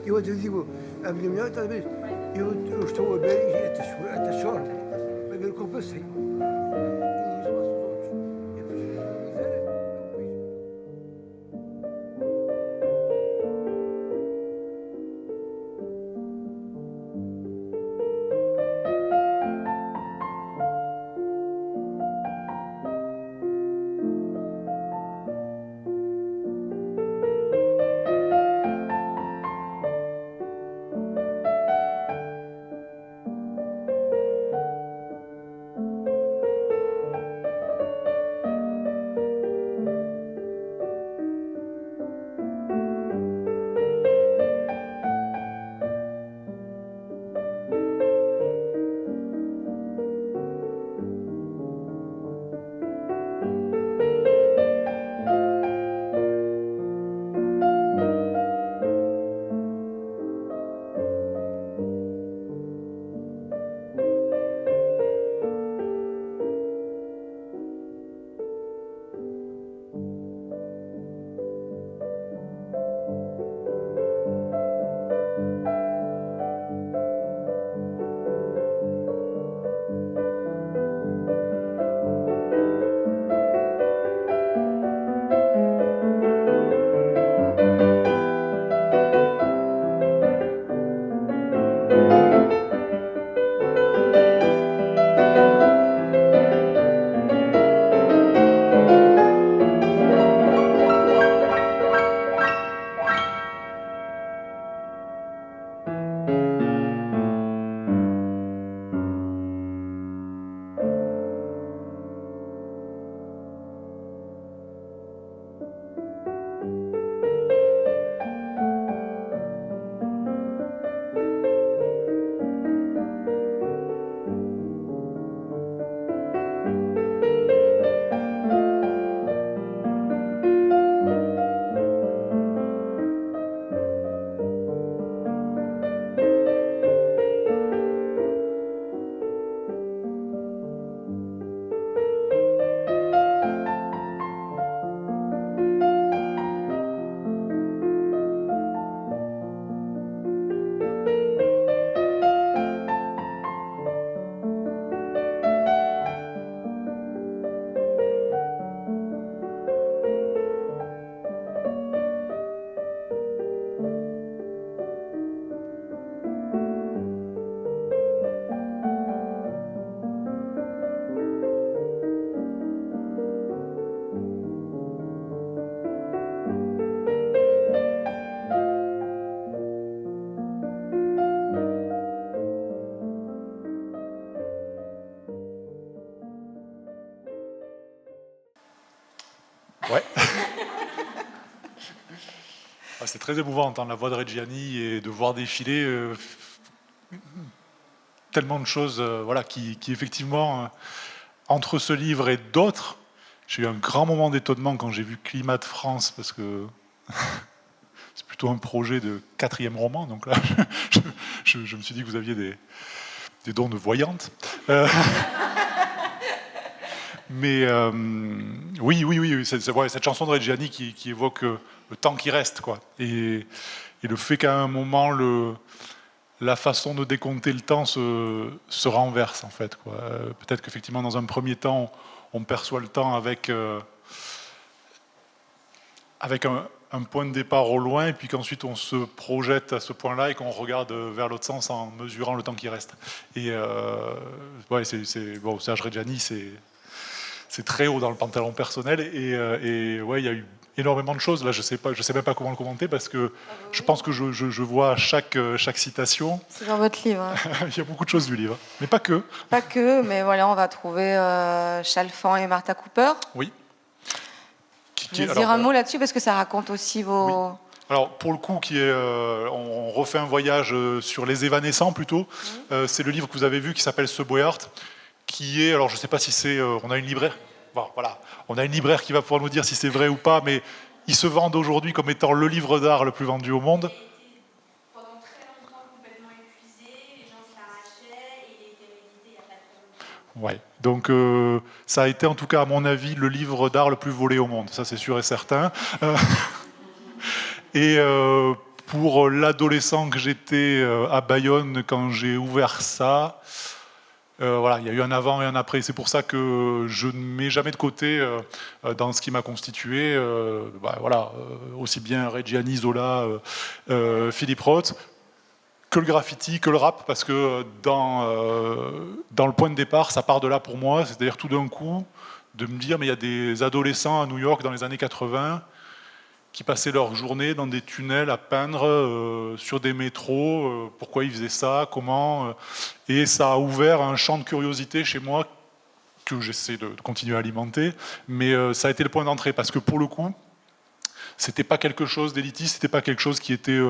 E eu até digo, a minha mulher está a ver, eu estou a ver e até choro, a ver o que eu passei. Ouais. C'est très émouvant d'entendre la voix de Reggiani et de voir défiler tellement de choses voilà, qui effectivement, entre ce livre et d'autres, j'ai eu un grand moment d'étonnement quand j'ai vu Climat de France, parce que c'est plutôt un projet de 4e roman, donc là, je me suis dit que vous aviez des dons de voyante. Mais oui, cette chanson de Reggiani qui évoque le temps qui reste, quoi. Et le fait qu'à un moment, la façon de décompter le temps se renverse, en fait, quoi. Peut-être qu'effectivement, dans un premier temps, on perçoit le temps avec un point de départ au loin, et puis qu'ensuite on se projette à ce point-là et qu'on regarde vers l'autre sens en mesurant le temps qui reste. Et ouais, bon, Serge Reggiani, c'est très haut dans le pantalon personnel, et ouais, il y a eu énormément de choses. Là, je sais même pas comment le commenter, parce que je pense que je vois chaque citation. C'est dans votre livre. Hein. Il y a beaucoup de choses du livre, mais pas que. Pas que, mais voilà, on va trouver Chalfant et Martha Cooper. Oui. Je vais dire un mot là-dessus, parce que ça raconte aussi vos... Oui. Alors, pour le coup, on refait un voyage sur les évanescents, plutôt. C'est le livre que vous avez vu qui s'appelle Ce Boyart, qui est, alors je ne sais pas si c'est... on a une libraire. Bon, voilà. On a une libraire qui va pouvoir nous dire si c'est vrai ou pas, mais ils se vendent aujourd'hui comme étant le livre d'art le plus vendu au monde. Pendant très longtemps complètement épuisé, les gens se l'arrachaient, et il a été réédité il n'y a pas très longtemps. Ouais. Donc ça a été, en tout cas à mon avis, le livre d'art le plus volé au monde, ça c'est sûr et certain. Et pour l'adolescent que j'étais à Bayonne quand j'ai ouvert ça, voilà, il y a eu un avant et un après. C'est pour ça que je ne mets jamais de côté dans ce qui m'a constitué, voilà, aussi bien Reggiani, Zola, Philippe Roth, que le graffiti, que le rap, parce que dans le point de départ, ça part de là pour moi, c'est-à-dire tout d'un coup, de me dire, mais il y a des adolescents à New York dans les années 80 qui passaient leur journée dans des tunnels à peindre sur des métros, pourquoi ils faisaient ça, comment, et ça a ouvert un champ de curiosité chez moi que j'essaie de continuer à alimenter, mais ça a été le point d'entrée, parce que pour le coup, c'était pas quelque chose d'élitiste, c'était pas quelque chose qui était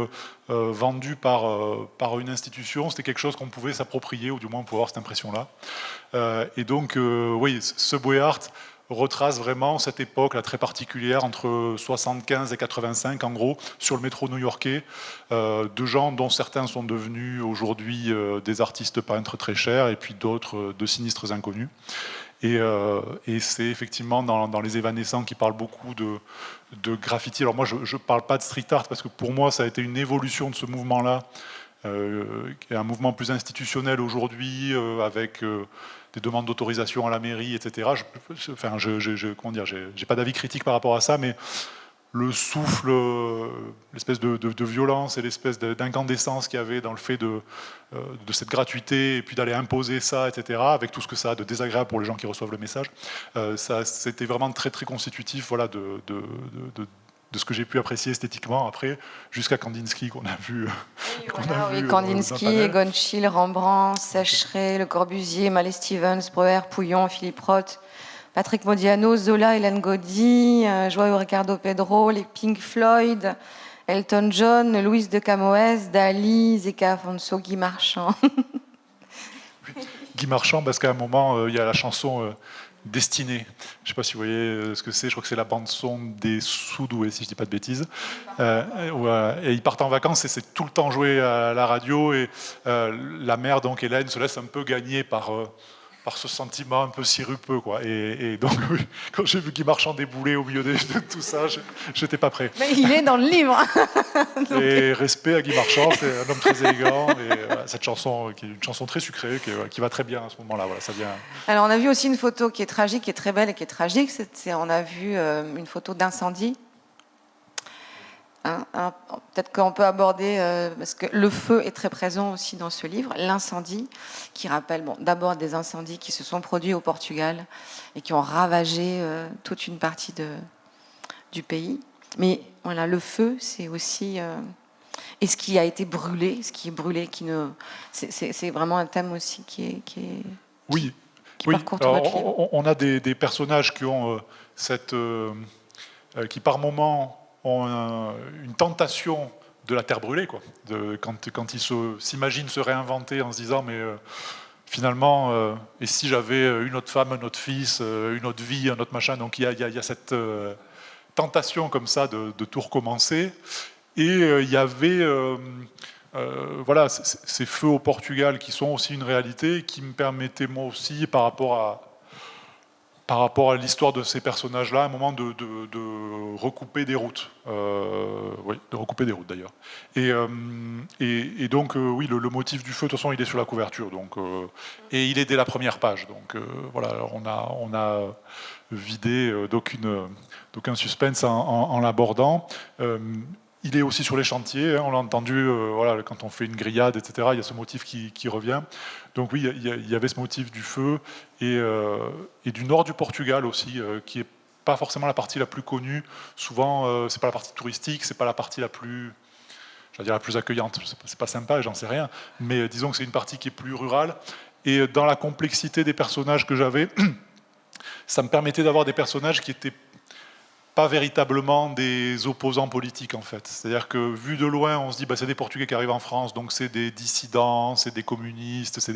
vendu par une institution, c'était quelque chose qu'on pouvait s'approprier, ou du moins on pouvait avoir cette impression-là. Et donc, oui, ce Boyart retrace vraiment cette époque là, très particulière entre 75 et 85 en gros sur le métro new-yorkais, de gens dont certains sont devenus aujourd'hui des artistes peintres très chers, et puis d'autres de sinistres inconnus. Et c'est effectivement dans les évanescents qui parlent beaucoup de graffiti. Alors moi je ne parle pas de street art, parce que pour moi ça a été une évolution de ce mouvement-là, qui est un mouvement plus institutionnel aujourd'hui, avec des demandes d'autorisation à la mairie, etc. Comment dire, j'ai pas d'avis critique par rapport à ça, mais le souffle, l'espèce de violence et l'espèce d'incandescence qu'il y avait dans le fait de cette gratuité, et puis d'aller imposer ça, etc., avec tout ce que ça a de désagréable pour les gens qui reçoivent le message, c'était vraiment très très constitutif, voilà, de ce que j'ai pu apprécier esthétiquement, après, jusqu'à Kandinsky qu'on a vu. Kandinsky, Egon Schiele, Rembrandt, Sécheret, Le Corbusier, Mallet Stevens, Breuer, Pouillon, Philippe Roth, Patrick Modiano, Zola, Hélène Gaudy, Joao Ricardo Pedro, les Pink Floyd, Elton John, Luis de Camões, Dali, Zeca Afonso, Guy Marchand. Guy Marchand, parce qu'à un moment, il y a la chanson Destinée. Je ne sais pas si vous voyez ce que c'est. Je crois que c'est la bande-son des Soudoués, si je ne dis pas de bêtises. Voilà. Et ils partent en vacances et c'est tout le temps joué à la radio. Et la mère, donc Hélène, se laisse un peu gagner par ce sentiment un peu sirupeux, quoi. Et donc, oui, quand j'ai vu Guy Marchand débouler au milieu de tout ça, j'étais pas prêt. Mais il est dans le livre. Et respect à Guy Marchand, c'est un homme très élégant. Et voilà, cette chanson, qui est une chanson très sucrée, qui va très bien à ce moment-là. Voilà, ça vient. Alors, on a vu aussi une photo qui est tragique, qui est très belle et qui est tragique. On a vu une photo d'incendie. Peut-être qu'on peut aborder, parce que le feu est très présent aussi dans ce livre, l'incendie, qui rappelle d'abord des incendies qui se sont produits au Portugal et qui ont ravagé toute une partie du pays. Mais voilà, le feu, c'est aussi... et ce qui a été brûlé, ce qui est brûlé, c'est vraiment un thème aussi qui Oui. parcourt tout votre livre. On a des personnages qui ont qui par moments ont une tentation de la terre brûlée, quoi. Quand ils s'imaginent se réinventer en se disant mais finalement et si j'avais une autre femme, un autre fils, une autre vie, un autre machin. Donc il y a cette tentation comme ça de tout recommencer. Et il y avait voilà, ces feux au Portugal qui sont aussi une réalité, qui me permettaient moi aussi par rapport à l'histoire de ces personnages-là, à un moment de recouper des routes. Oui, de recouper des routes d'ailleurs. Et donc, oui, le motif du feu, de toute façon, il est sur la couverture. Donc, et il est dès la première page. Donc, voilà, on a vidé d'aucun suspense en l'abordant. Il est aussi sur les chantiers, hein, on l'a entendu, voilà, quand on fait une grillade, etc., il y a ce motif qui revient. Donc oui, il y avait ce motif du feu et du nord du Portugal aussi, qui n'est pas forcément la partie la plus connue. Souvent, c'est pas la partie touristique, c'est pas la partie la plus, j'allais dire la plus accueillante. C'est pas sympa, j'en sais rien, mais disons que c'est une partie qui est plus rurale. Et dans la complexité des personnages que j'avais, ça me permettait d'avoir des personnages qui étaient pas véritablement des opposants politiques en fait. C'est-à-dire que vu de loin, on se dit c'est des Portugais qui arrivent en France, donc c'est des dissidents, c'est des communistes.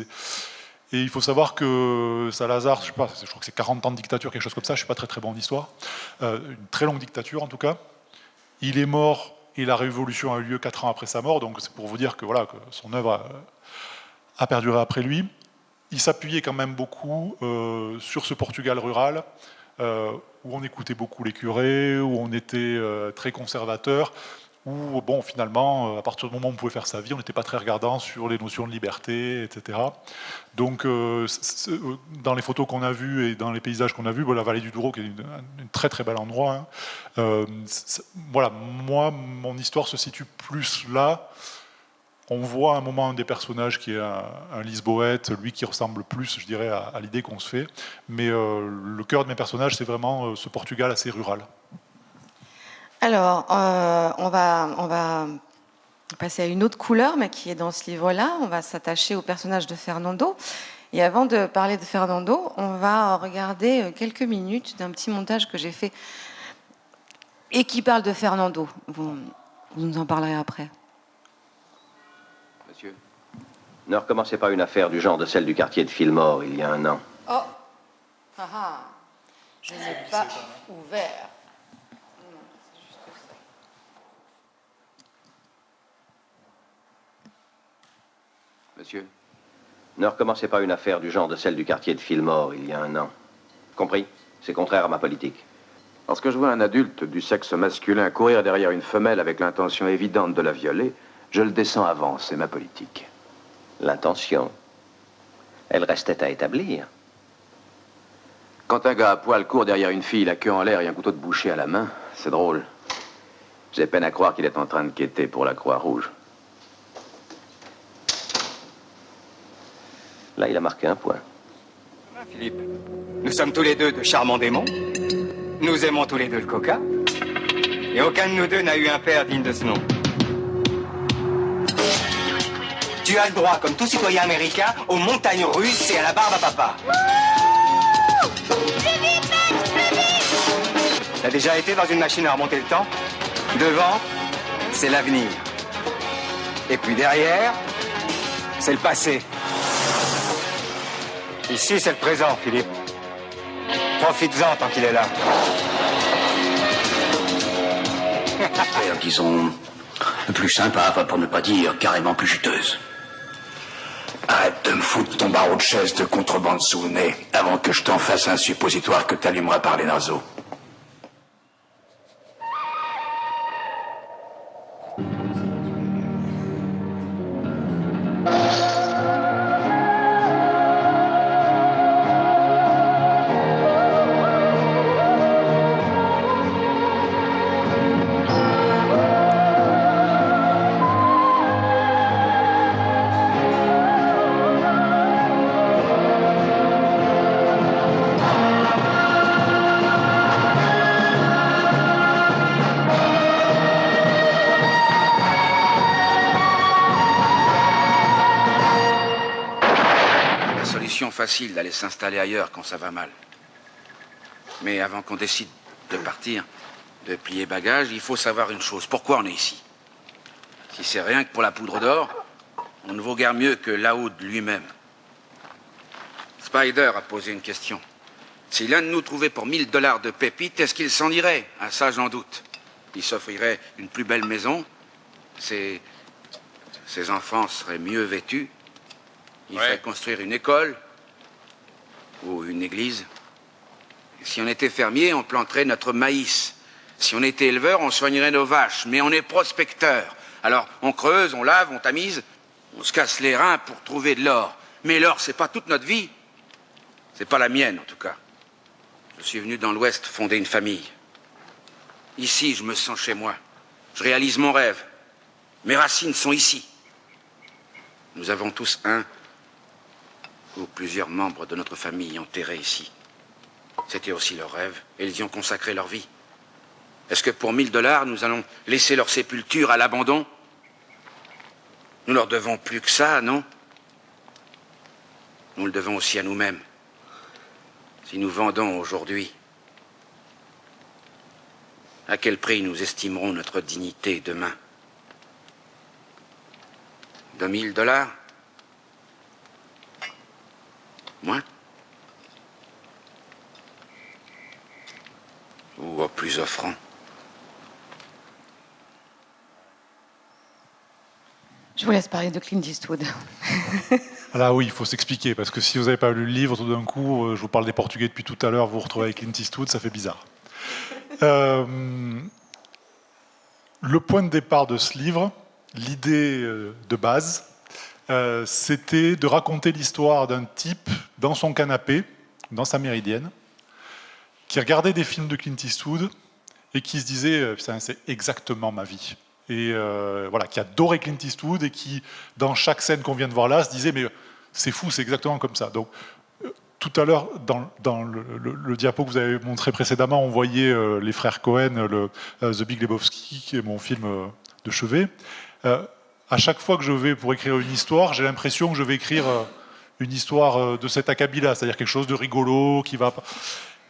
Et il faut savoir que Salazar, je crois que c'est 40 ans de dictature, quelque chose comme ça, je ne suis pas très très bon en histoire, une très longue dictature en tout cas. Il est mort et la révolution a eu lieu 4 ans après sa mort, donc c'est pour vous dire que, voilà, que son œuvre a perduré après lui. Il s'appuyait quand même beaucoup sur ce Portugal rural, où on écoutait beaucoup les curés, où on était très conservateur, où bon, finalement, à partir du moment où on pouvait faire sa vie, on n'était pas très regardant sur les notions de liberté, etc. Donc, dans les photos qu'on a vues et dans les paysages qu'on a vus, la vallée du Douro, qui est un très très bel endroit, hein, voilà, moi, mon histoire se situe plus là. On voit à un moment un des personnages qui est un Lisboète, lui qui ressemble plus, je dirais, à l'idée qu'on se fait. Mais le cœur de mes personnages, c'est vraiment ce Portugal assez rural. Alors, on va passer à une autre couleur, mais qui est dans ce livre-là. On va s'attacher au personnage de Fernando. Et avant de parler de Fernando, on va regarder quelques minutes d'un petit montage que j'ai fait et qui parle de Fernando. Vous nous en parlerez après. Monsieur, ne recommencez pas une affaire du genre de celle du quartier de Fillmore il y a 1 an. Oh, je n'ai pas ouvert. Non, c'est juste ça. Monsieur, ne recommencez pas une affaire du genre de celle du quartier de Fillmore il y a 1 an. Compris? C'est contraire à ma politique. Lorsque je vois un adulte du sexe masculin courir derrière une femelle avec l'intention évidente de la violer, je le descends avant, c'est ma politique. L'intention, elle restait à établir. Quand un gars à poil court derrière une fille, la queue en l'air et un couteau de boucher à la main, c'est drôle. J'ai peine à croire qu'il est en train de quêter pour la Croix-Rouge. Là, il a marqué un point. Philippe, nous sommes tous les deux de charmants démons. Nous aimons tous les deux le coca. Et aucun de nous deux n'a eu un père digne de ce nom. Tu as le droit, comme tout citoyen américain, aux montagnes russes et à la barbe à papa. J'ai vite T'as déjà été dans une machine à remonter le temps? Devant, c'est l'avenir. Et puis derrière, c'est le passé. Ici, c'est le présent, Philippe. Profites-en tant qu'il est là. Disons, plus sympa, pour ne pas dire carrément plus juteuse. Arrête de me foutre ton barreau de chaise de contrebande sous le nez avant que je t'en fasse un suppositoire que t'allumeras par les naseaux. Facile d'aller s'installer ailleurs quand ça va mal. Mais avant qu'on décide de partir, de plier bagages, il faut savoir une chose. Pourquoi on est ici? Si c'est rien que pour la poudre d'or, on ne vaut guère mieux que Laoud lui-même. Spider a posé une question. Si l'un de nous trouvait pour 1000 $ de pépites, est-ce qu'il s'en irait? Ah, ça, j'en doute. Il s'offrirait une plus belle maison, ses enfants seraient mieux vêtus, il ferait construire une école, ou une église. Si on était fermier, on planterait notre maïs. Si on était éleveur, on soignerait nos vaches. Mais on est prospecteur. Alors, on creuse, on lave, on tamise, on se casse les reins pour trouver de l'or. Mais l'or, c'est pas toute notre vie. C'est pas la mienne, en tout cas. Je suis venu dans l'Ouest fonder une famille. Ici, je me sens chez moi. Je réalise mon rêve. Mes racines sont ici. Nous avons tous un ou plusieurs membres de notre famille enterrés ici. C'était aussi leur rêve, et ils y ont consacré leur vie. Est-ce que pour 1000 $, nous allons laisser leur sépulture à l'abandon? Nous leur devons plus que ça, non? Nous le devons aussi à nous-mêmes. Si nous vendons aujourd'hui, à quel prix nous estimerons notre dignité demain? De 1000 $? Moins? Ou au plus offrant? Je vous laisse parler de Clint Eastwood. Là, oui, il faut s'expliquer, parce que si vous n'avez pas lu le livre, tout d'un coup, je vous parle des Portugais depuis tout à l'heure, vous vous retrouvez avec Clint Eastwood, ça fait bizarre. Le point de départ de ce livre, l'idée de base, c'était de raconter l'histoire d'un type dans son canapé, dans sa méridienne, qui regardait des films de Clint Eastwood et qui se disait « c'est exactement ma vie ». Et voilà, qui adorait Clint Eastwood et qui, dans chaque scène qu'on vient de voir là, se disait « mais c'est fou, c'est exactement comme ça ». Donc, tout à l'heure, dans le diapo que vous avez montré précédemment, on voyait les frères Cohen, The Big Lebowski, qui est mon film de chevet. À chaque fois que je vais pour écrire une histoire, j'ai l'impression que je vais écrire une histoire de cet acabit-là, c'est-à-dire quelque chose de rigolo, qui va...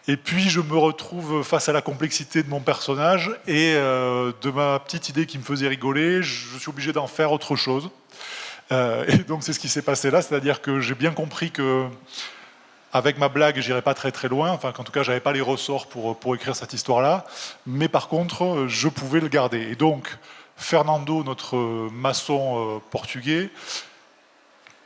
Et puis je me retrouve face à la complexité de mon personnage et de ma petite idée qui me faisait rigoler, je suis obligé d'en faire autre chose. Et donc c'est ce qui s'est passé là, c'est-à-dire que j'ai bien compris que avec ma blague, j'irais pas très très loin, enfin qu'en tout cas j'avais pas les ressorts pour écrire cette histoire-là, mais par contre je pouvais le garder. Et donc Fernando, notre maçon portugais,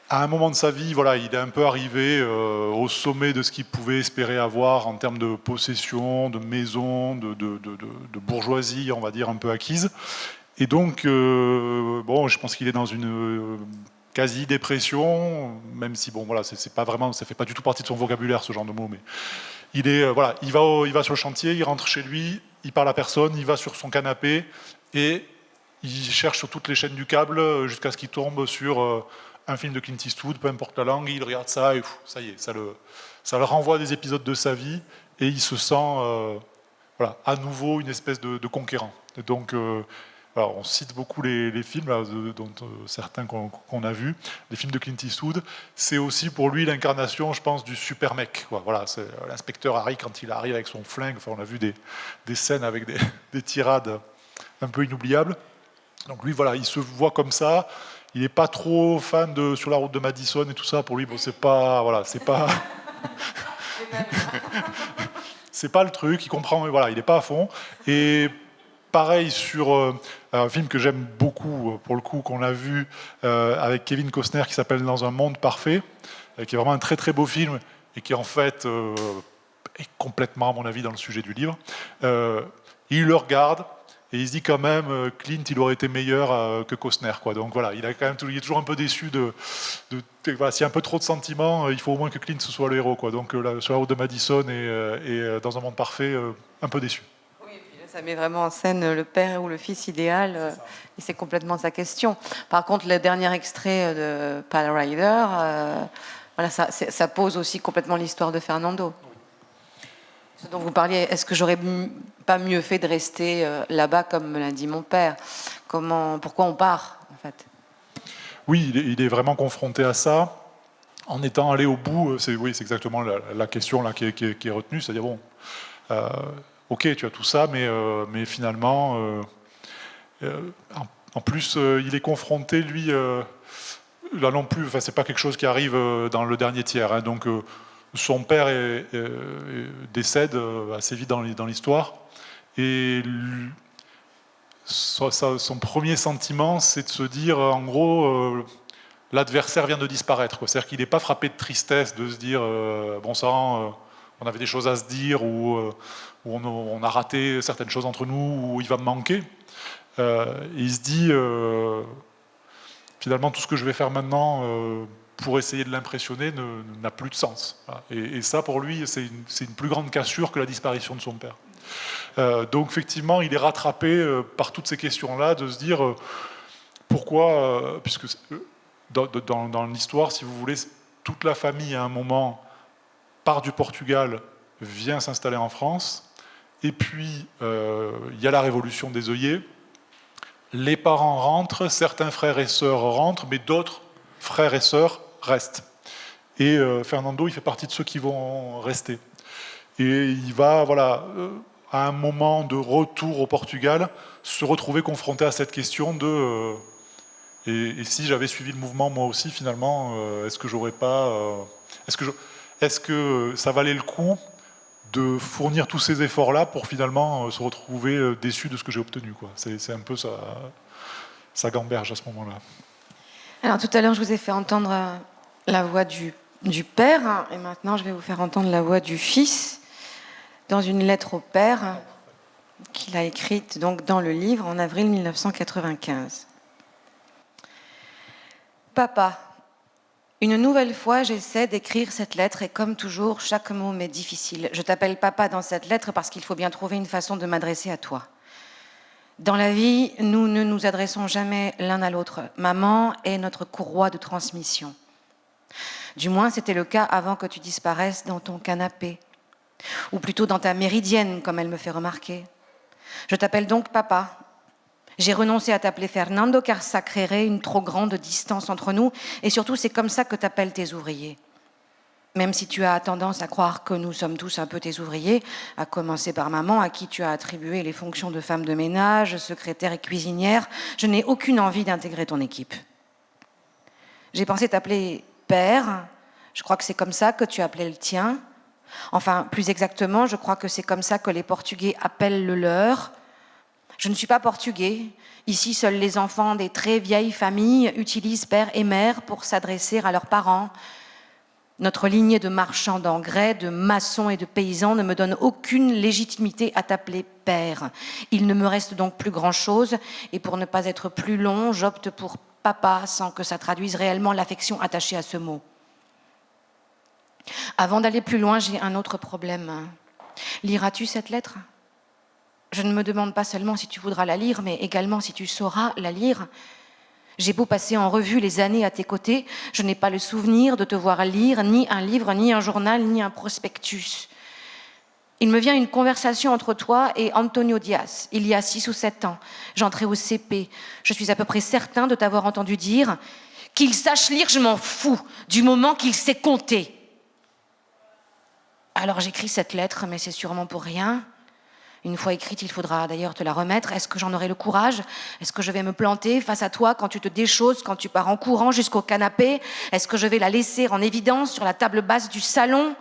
à un moment de sa vie, voilà, il est un peu arrivé au sommet de ce qu'il pouvait espérer avoir en termes de possession, de maison, de bourgeoisie, on va dire, un peu acquise. Et donc, bon, je pense qu'il est dans une quasi-dépression, même si, bon, voilà, c'est pas vraiment, ça fait pas du tout partie de son vocabulaire, ce genre de mot, mais il est, voilà, il va sur le chantier, il rentre chez lui, il parle à personne, il va sur son canapé et il cherche sur toutes les chaînes du câble jusqu'à ce qu'il tombe sur un film de Clint Eastwood, peu importe la langue, il regarde ça et ça y est, ça le renvoie à des épisodes de sa vie et il se sent voilà, à nouveau une espèce de conquérant. Et donc, Alors, on cite beaucoup les films, là, dont certains qu'on a vus, les films de Clint Eastwood. C'est aussi pour lui l'incarnation, je pense, du super mec, quoi. Voilà, c'est l'inspecteur Harry quand il arrive avec son flingue. Enfin, on a vu des scènes avec des tirades un peu inoubliables. Donc lui, voilà, il se voit comme ça. Il n'est pas trop fan de Sur la route de Madison et tout ça. Pour lui, bon, c'est pas, voilà, c'est pas, c'est pas le truc. Il comprend, voilà, il n'est pas à fond. Et pareil sur un film que j'aime beaucoup, pour le coup, qu'on a vu avec Kevin Costner, qui s'appelle Dans un monde parfait, qui est vraiment un très très beau film et qui en fait est complètement, à mon avis, dans le sujet du livre. Il le regarde et il se dit quand même, Clint, il aurait été meilleur que Costner, quoi. Donc voilà, il est toujours un peu déçu voilà, s'il y a un peu trop de sentiments, il faut au moins que Clint ce soit le héros, quoi. Donc là, sur la route de Madison et Dans un monde parfait, un peu déçu. Ça met vraiment en scène le père ou le fils idéal, et c'est complètement sa question. Par contre, le dernier extrait de Pale Rider, voilà, ça pose aussi complètement l'histoire de Fernando. Ce dont vous parliez, est-ce que j'aurais pas mieux fait de rester là-bas, comme me l'a dit mon père? Pourquoi on part, en fait? Oui, il est vraiment confronté à ça. En étant allé au bout, c'est exactement la question là, qui est retenue, c'est-à-dire, bon, ok, tu as tout ça, mais finalement, en plus, il est confronté, lui, là non plus, enfin, c'est pas quelque chose qui arrive dans le dernier tiers, hein, donc son père décède assez vite dans l'histoire, et son premier sentiment, c'est de se dire, en gros, l'adversaire vient de disparaître, quoi. C'est-à-dire qu'il n'est pas frappé de tristesse, de se dire, bon sang, on avait des choses à se dire, ou on a raté certaines choses entre nous, ou il va me manquer. Et il se dit, finalement, tout ce que je vais faire maintenant pour essayer de l'impressionner n'a plus de sens. Voilà. Et ça, pour lui, c'est une plus grande cassure que la disparition de son père. Donc, effectivement, il est rattrapé par toutes ces questions-là, de se dire pourquoi, puisque dans l'histoire, si vous voulez, toute la famille, à un moment, part du Portugal, vient s'installer en France, et puis il y a la révolution des œillets, les parents rentrent, certains frères et sœurs rentrent, mais d'autres frères et sœurs restent. Et Fernando, il fait partie de ceux qui vont rester. Et il va, voilà, à un moment de retour au Portugal, se retrouver confronté à cette question de et si j'avais suivi le mouvement moi aussi, finalement, est-ce que j'aurais pas, est-ce que ça valait le coup de fournir tous ces efforts-là pour finalement se retrouver déçu de ce que j'ai obtenu, quoi. C'est un peu ça gamberge à ce moment-là. Alors tout à l'heure, je vous ai fait entendre la voix du père, et maintenant je vais vous faire entendre la voix du fils dans une lettre au père qu'il a écrite donc dans le livre en avril 1995. Papa, une nouvelle fois, j'essaie d'écrire cette lettre et comme toujours, chaque mot m'est difficile. Je t'appelle papa dans cette lettre parce qu'il faut bien trouver une façon de m'adresser à toi. Dans la vie, nous ne nous adressons jamais l'un à l'autre. Maman est notre courroie de transmission. Du moins, c'était le cas avant que tu disparaisses dans ton canapé. Ou plutôt dans ta méridienne, comme elle me fait remarquer. Je t'appelle donc papa. J'ai renoncé à t'appeler Fernando car ça créerait une trop grande distance entre nous et surtout c'est comme ça que t'appellent tes ouvriers. Même si tu as tendance à croire que nous sommes tous un peu tes ouvriers, à commencer par maman à qui tu as attribué les fonctions de femme de ménage, secrétaire et cuisinière, je n'ai aucune envie d'intégrer ton équipe. J'ai pensé t'appeler père, je crois que c'est comme ça que tu appelais le tien. Enfin, plus exactement, je crois que c'est comme ça que les Portugais appellent le leur. Je ne suis pas portugais. Ici, seuls les enfants des très vieilles familles utilisent père et mère pour s'adresser à leurs parents. Notre lignée de marchands d'engrais, de maçons et de paysans ne me donne aucune légitimité à t'appeler père. Il ne me reste donc plus grand-chose, et pour ne pas être plus long, j'opte pour papa sans que ça traduise réellement l'affection attachée à ce mot. Avant d'aller plus loin, j'ai un autre problème. Liras-tu cette lettre ? Je ne me demande pas seulement si tu voudras la lire, mais également si tu sauras la lire. J'ai beau passer en revue les années à tes côtés, je n'ai pas le souvenir de te voir lire ni un livre, ni un journal, ni un prospectus. Il me vient une conversation entre toi et Antonio Diaz, il y a 6 ou 7 ans. J'entrais au CP. Je suis à peu près certain de t'avoir entendu dire « Qu'il sache lire, je m'en fous, du moment qu'il sait compter. » Alors j'écris cette lettre, mais c'est sûrement pour rien. Une fois écrite, il faudra d'ailleurs te la remettre. Est-ce que j'en aurai le courage? Est-ce que je vais me planter face à toi quand tu te déchausses, quand tu pars en courant jusqu'au canapé? Est-ce que je vais la laisser en évidence sur la table basse du salon?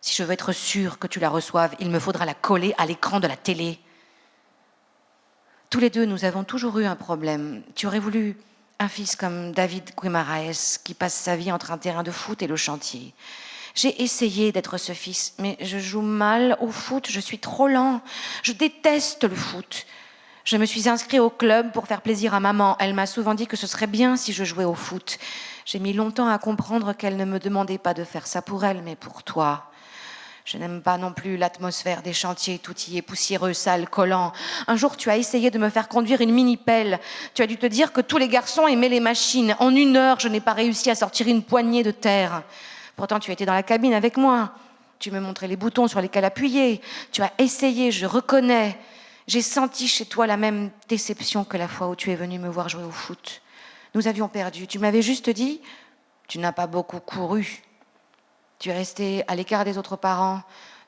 Si je veux être sûre que tu la reçoives, il me faudra la coller à l'écran de la télé. Tous les deux, nous avons toujours eu un problème. Tu aurais voulu un fils comme David Guimaraes, qui passe sa vie entre un terrain de foot et le chantier. J'ai essayé d'être ce fils, mais je joue mal au foot, je suis trop lent. Je déteste le foot. Je me suis inscrite au club pour faire plaisir à maman. Elle m'a souvent dit que ce serait bien si je jouais au foot. J'ai mis longtemps à comprendre qu'elle ne me demandait pas de faire ça pour elle, mais pour toi. Je n'aime pas non plus l'atmosphère des chantiers, tout y est poussiéreux, sale, collant. Un jour, tu as essayé de me faire conduire une mini-pelle. Tu as dû te dire que tous les garçons aimaient les machines. En 1 heure, je n'ai pas réussi à sortir une poignée de terre. Pourtant, tu étais dans la cabine avec moi. Tu me montrais les boutons sur lesquels appuyer. Tu as essayé, je reconnais. J'ai senti chez toi la même déception que la fois où tu es venu me voir jouer au foot. Nous avions perdu. Tu m'avais juste dit, tu n'as pas beaucoup couru. Tu es resté à l'écart des autres parents.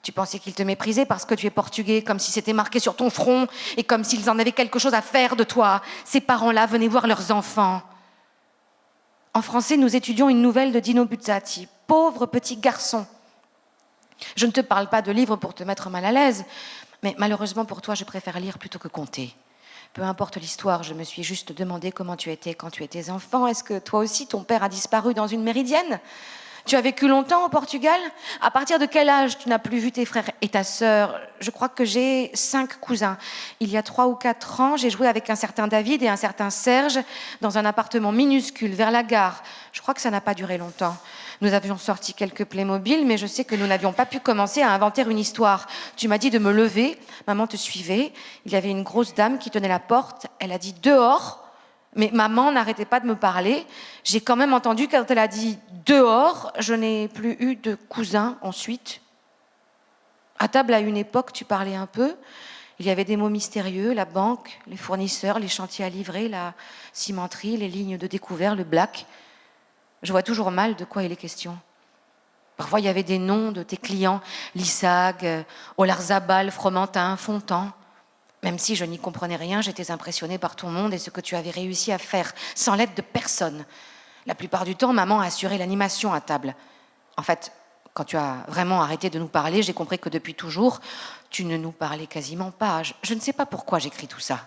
Tu pensais qu'ils te méprisaient parce que tu es portugais, comme si c'était marqué sur ton front et comme s'ils en avaient quelque chose à faire de toi. Ces parents-là venaient voir leurs enfants. En français, nous étudions une nouvelle de Dino Buzzati. Pauvre petit garçon. Je ne te parle pas de livres pour te mettre mal à l'aise, mais malheureusement pour toi, je préfère lire plutôt que compter. Peu importe l'histoire, je me suis juste demandé comment tu étais quand tu étais enfant. Est-ce que toi aussi, ton père a disparu dans une méridienne ? Tu as vécu longtemps au Portugal ? À partir de quel âge tu n'as plus vu tes frères et ta sœur ? Je crois que j'ai 5 cousins. Il y a 3 ou 4 ans, j'ai joué avec un certain David et un certain Serge dans un appartement minuscule vers la gare. Je crois que ça n'a pas duré longtemps. Nous avions sorti quelques Playmobil, mais je sais que nous n'avions pas pu commencer à inventer une histoire. Tu m'as dit de me lever, maman te suivait. Il y avait une grosse dame qui tenait la porte. Elle a dit « dehors ». Mais maman n'arrêtait pas de me parler. J'ai quand même entendu quand elle a dit « dehors », je n'ai plus eu de cousins ensuite. À table, à une époque, tu parlais un peu. Il y avait des mots mystérieux, la banque, les fournisseurs, les chantiers à livrer, la cimenterie, les lignes de découvert, le black. Je vois toujours mal de quoi il est question. Parfois, il y avait des noms de tes clients, Lissag, Olarzabal, Fromentin, Fontan. Même si je n'y comprenais rien, j'étais impressionnée par ton monde et ce que tu avais réussi à faire, sans l'aide de personne. La plupart du temps, maman a assuré l'animation à table. En fait, quand tu as vraiment arrêté de nous parler, j'ai compris que depuis toujours, tu ne nous parlais quasiment pas. Je ne sais pas pourquoi j'écris tout ça.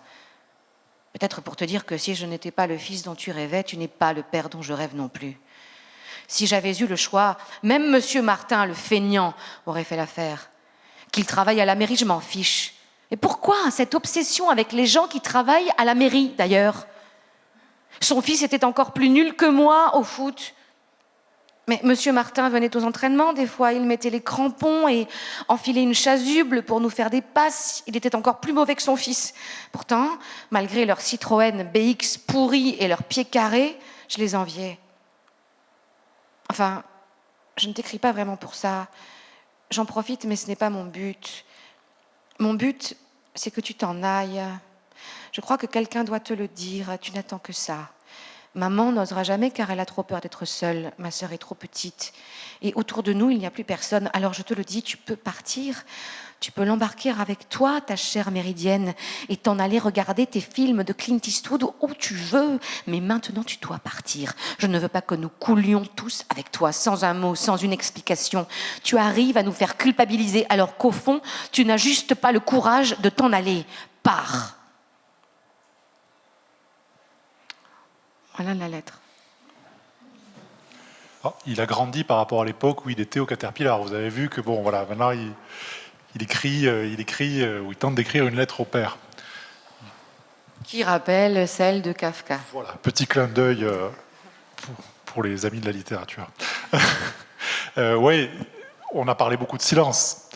Peut-être pour te dire que si je n'étais pas le fils dont tu rêvais, tu n'es pas le père dont je rêve non plus. Si j'avais eu le choix, même Monsieur Martin, le feignant, aurait fait l'affaire. Qu'il travaille à la mairie, je m'en fiche. Et pourquoi cette obsession avec les gens qui travaillent à la mairie, d'ailleurs ? Son fils était encore plus nul que moi au foot. Mais Monsieur Martin venait aux entraînements, des fois, il mettait les crampons et enfilait une chasuble pour nous faire des passes. Il était encore plus mauvais que son fils. Pourtant, malgré leur Citroën BX pourri et leurs pieds carrés, je les enviais. Enfin, je ne t'écris pas vraiment pour ça. J'en profite, mais ce n'est pas mon but. Mon but, c'est que tu t'en ailles. Je crois que quelqu'un doit te le dire. Tu n'attends que ça. Maman n'osera jamais car elle a trop peur d'être seule. Ma sœur est trop petite. Et autour de nous, il n'y a plus personne. Alors je te le dis, tu peux partir. Tu peux l'embarquer avec toi, ta chère méridienne, et t'en aller regarder tes films de Clint Eastwood où tu veux. Mais maintenant, tu dois partir. Je ne veux pas que nous coulions tous avec toi, sans un mot, sans une explication. Tu arrives à nous faire culpabiliser, alors qu'au fond, tu n'as juste pas le courage de t'en aller. Pars. Voilà la lettre. Ah, il a grandi par rapport à l'époque où il était au Caterpillar. Vous avez vu que bon, voilà, maintenant il écrit ou il tente d'écrire une lettre au père. Qui rappelle celle de Kafka. Voilà, petit clin d'œil pour les amis de la littérature. Oui, on a parlé beaucoup de silence.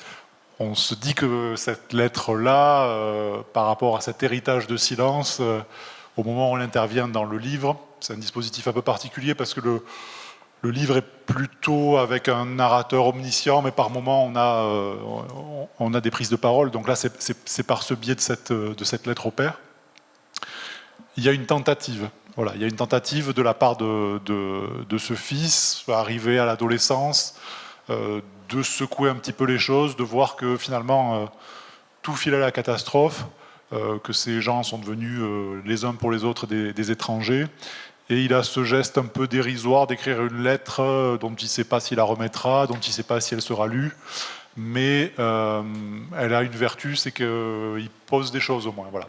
On se dit que cette lettre-là, par rapport à cet héritage de silence, au moment où elle intervient dans le livre, c'est un dispositif un peu particulier parce que le livre est plutôt avec un narrateur omniscient, mais par moments on a des prises de parole. Donc là, c'est par ce biais de cette lettre au père. Il y a une tentative. Voilà, il y a une tentative de la part de ce fils, arrivé à l'adolescence, de secouer un petit peu les choses, de voir que finalement tout file à la catastrophe, que ces gens sont devenus les uns pour les autres des étrangers. Et il a ce geste un peu dérisoire d'écrire une lettre dont il ne sait pas s'il la remettra, dont il ne sait pas si elle sera lue, mais elle a une vertu, c'est qu'il pose des choses au moins. Voilà.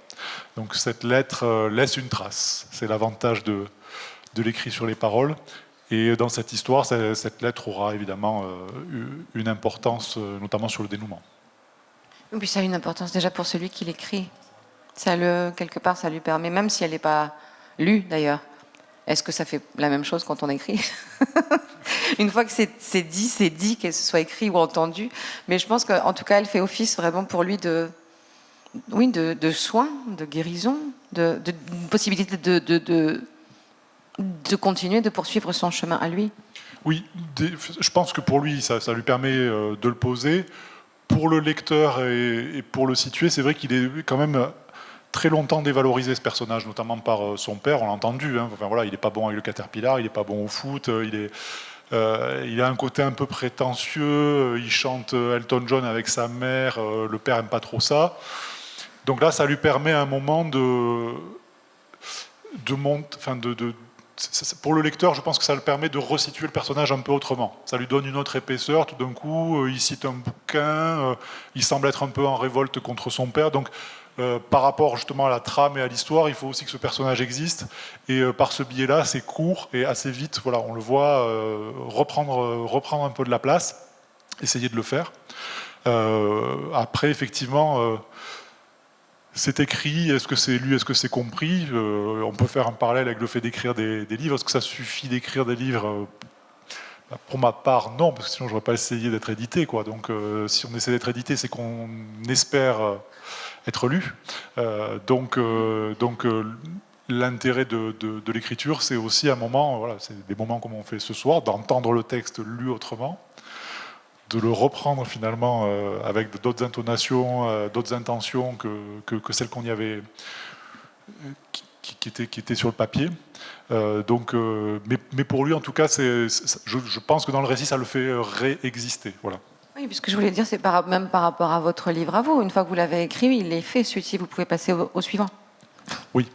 Donc cette lettre laisse une trace. C'est l'avantage de l'écrit sur les paroles. Et dans cette histoire, cette lettre aura évidemment une importance, notamment sur le dénouement. Et puis ça a une importance déjà pour celui qui l'écrit. Quelque part, ça lui permet, même si elle n'est pas lue d'ailleurs. Est-ce que ça fait la même chose quand on écrit? Une fois que c'est dit, qu'elle soit écrit ou entendu. Mais je pense qu'en tout cas, elle fait office vraiment pour lui de soin, de guérison, de possibilité de continuer, de poursuivre son chemin à lui. Oui, je pense que pour lui, ça lui permet de le poser. Pour le lecteur et pour le situer, c'est vrai qu'il est quand même très longtemps dévalorisé, ce personnage, notamment par son père, on l'a entendu. Hein. Enfin, voilà, il n'est pas bon avec le Caterpillar, il n'est pas bon au foot, il a un côté un peu prétentieux, il chante Elton John avec sa mère, le père n'aime pas trop ça. Donc là, ça lui permet à un moment pour le lecteur, je pense que ça le permet de resituer le personnage un peu autrement. Ça lui donne une autre épaisseur. Tout d'un coup, il cite un bouquin, il semble être un peu en révolte contre son père. Donc, par rapport justement à la trame et à l'histoire, il faut aussi que ce personnage existe. Et par ce biais-là, c'est court et assez vite. Voilà, on le voit reprendre un peu de la place, essayer de le faire. Après, effectivement. C'est écrit, est-ce que c'est lu, est-ce que c'est compris? On peut faire un parallèle avec le fait d'écrire des livres. Est-ce que ça suffit d'écrire des livres? Pour ma part, non, parce que sinon je n'aurais pas essayé d'être édité, quoi. Donc si on essaie d'être édité, c'est qu'on espère être lu. Donc l'intérêt de l'écriture, c'est aussi un moment, voilà, c'est des moments comme on fait ce soir, d'entendre le texte lu autrement, de le reprendre finalement avec d'autres intonations, d'autres intentions que celles qu'on y avait, qui étaient sur le papier. Mais pour lui, en tout cas, je pense que dans le récit, ça le fait réexister. Voilà. Oui, puisque je voulais dire, c'est même par rapport à votre livre à vous. Une fois que vous l'avez écrit, il est fait, celui-ci, vous pouvez passer au suivant. Oui.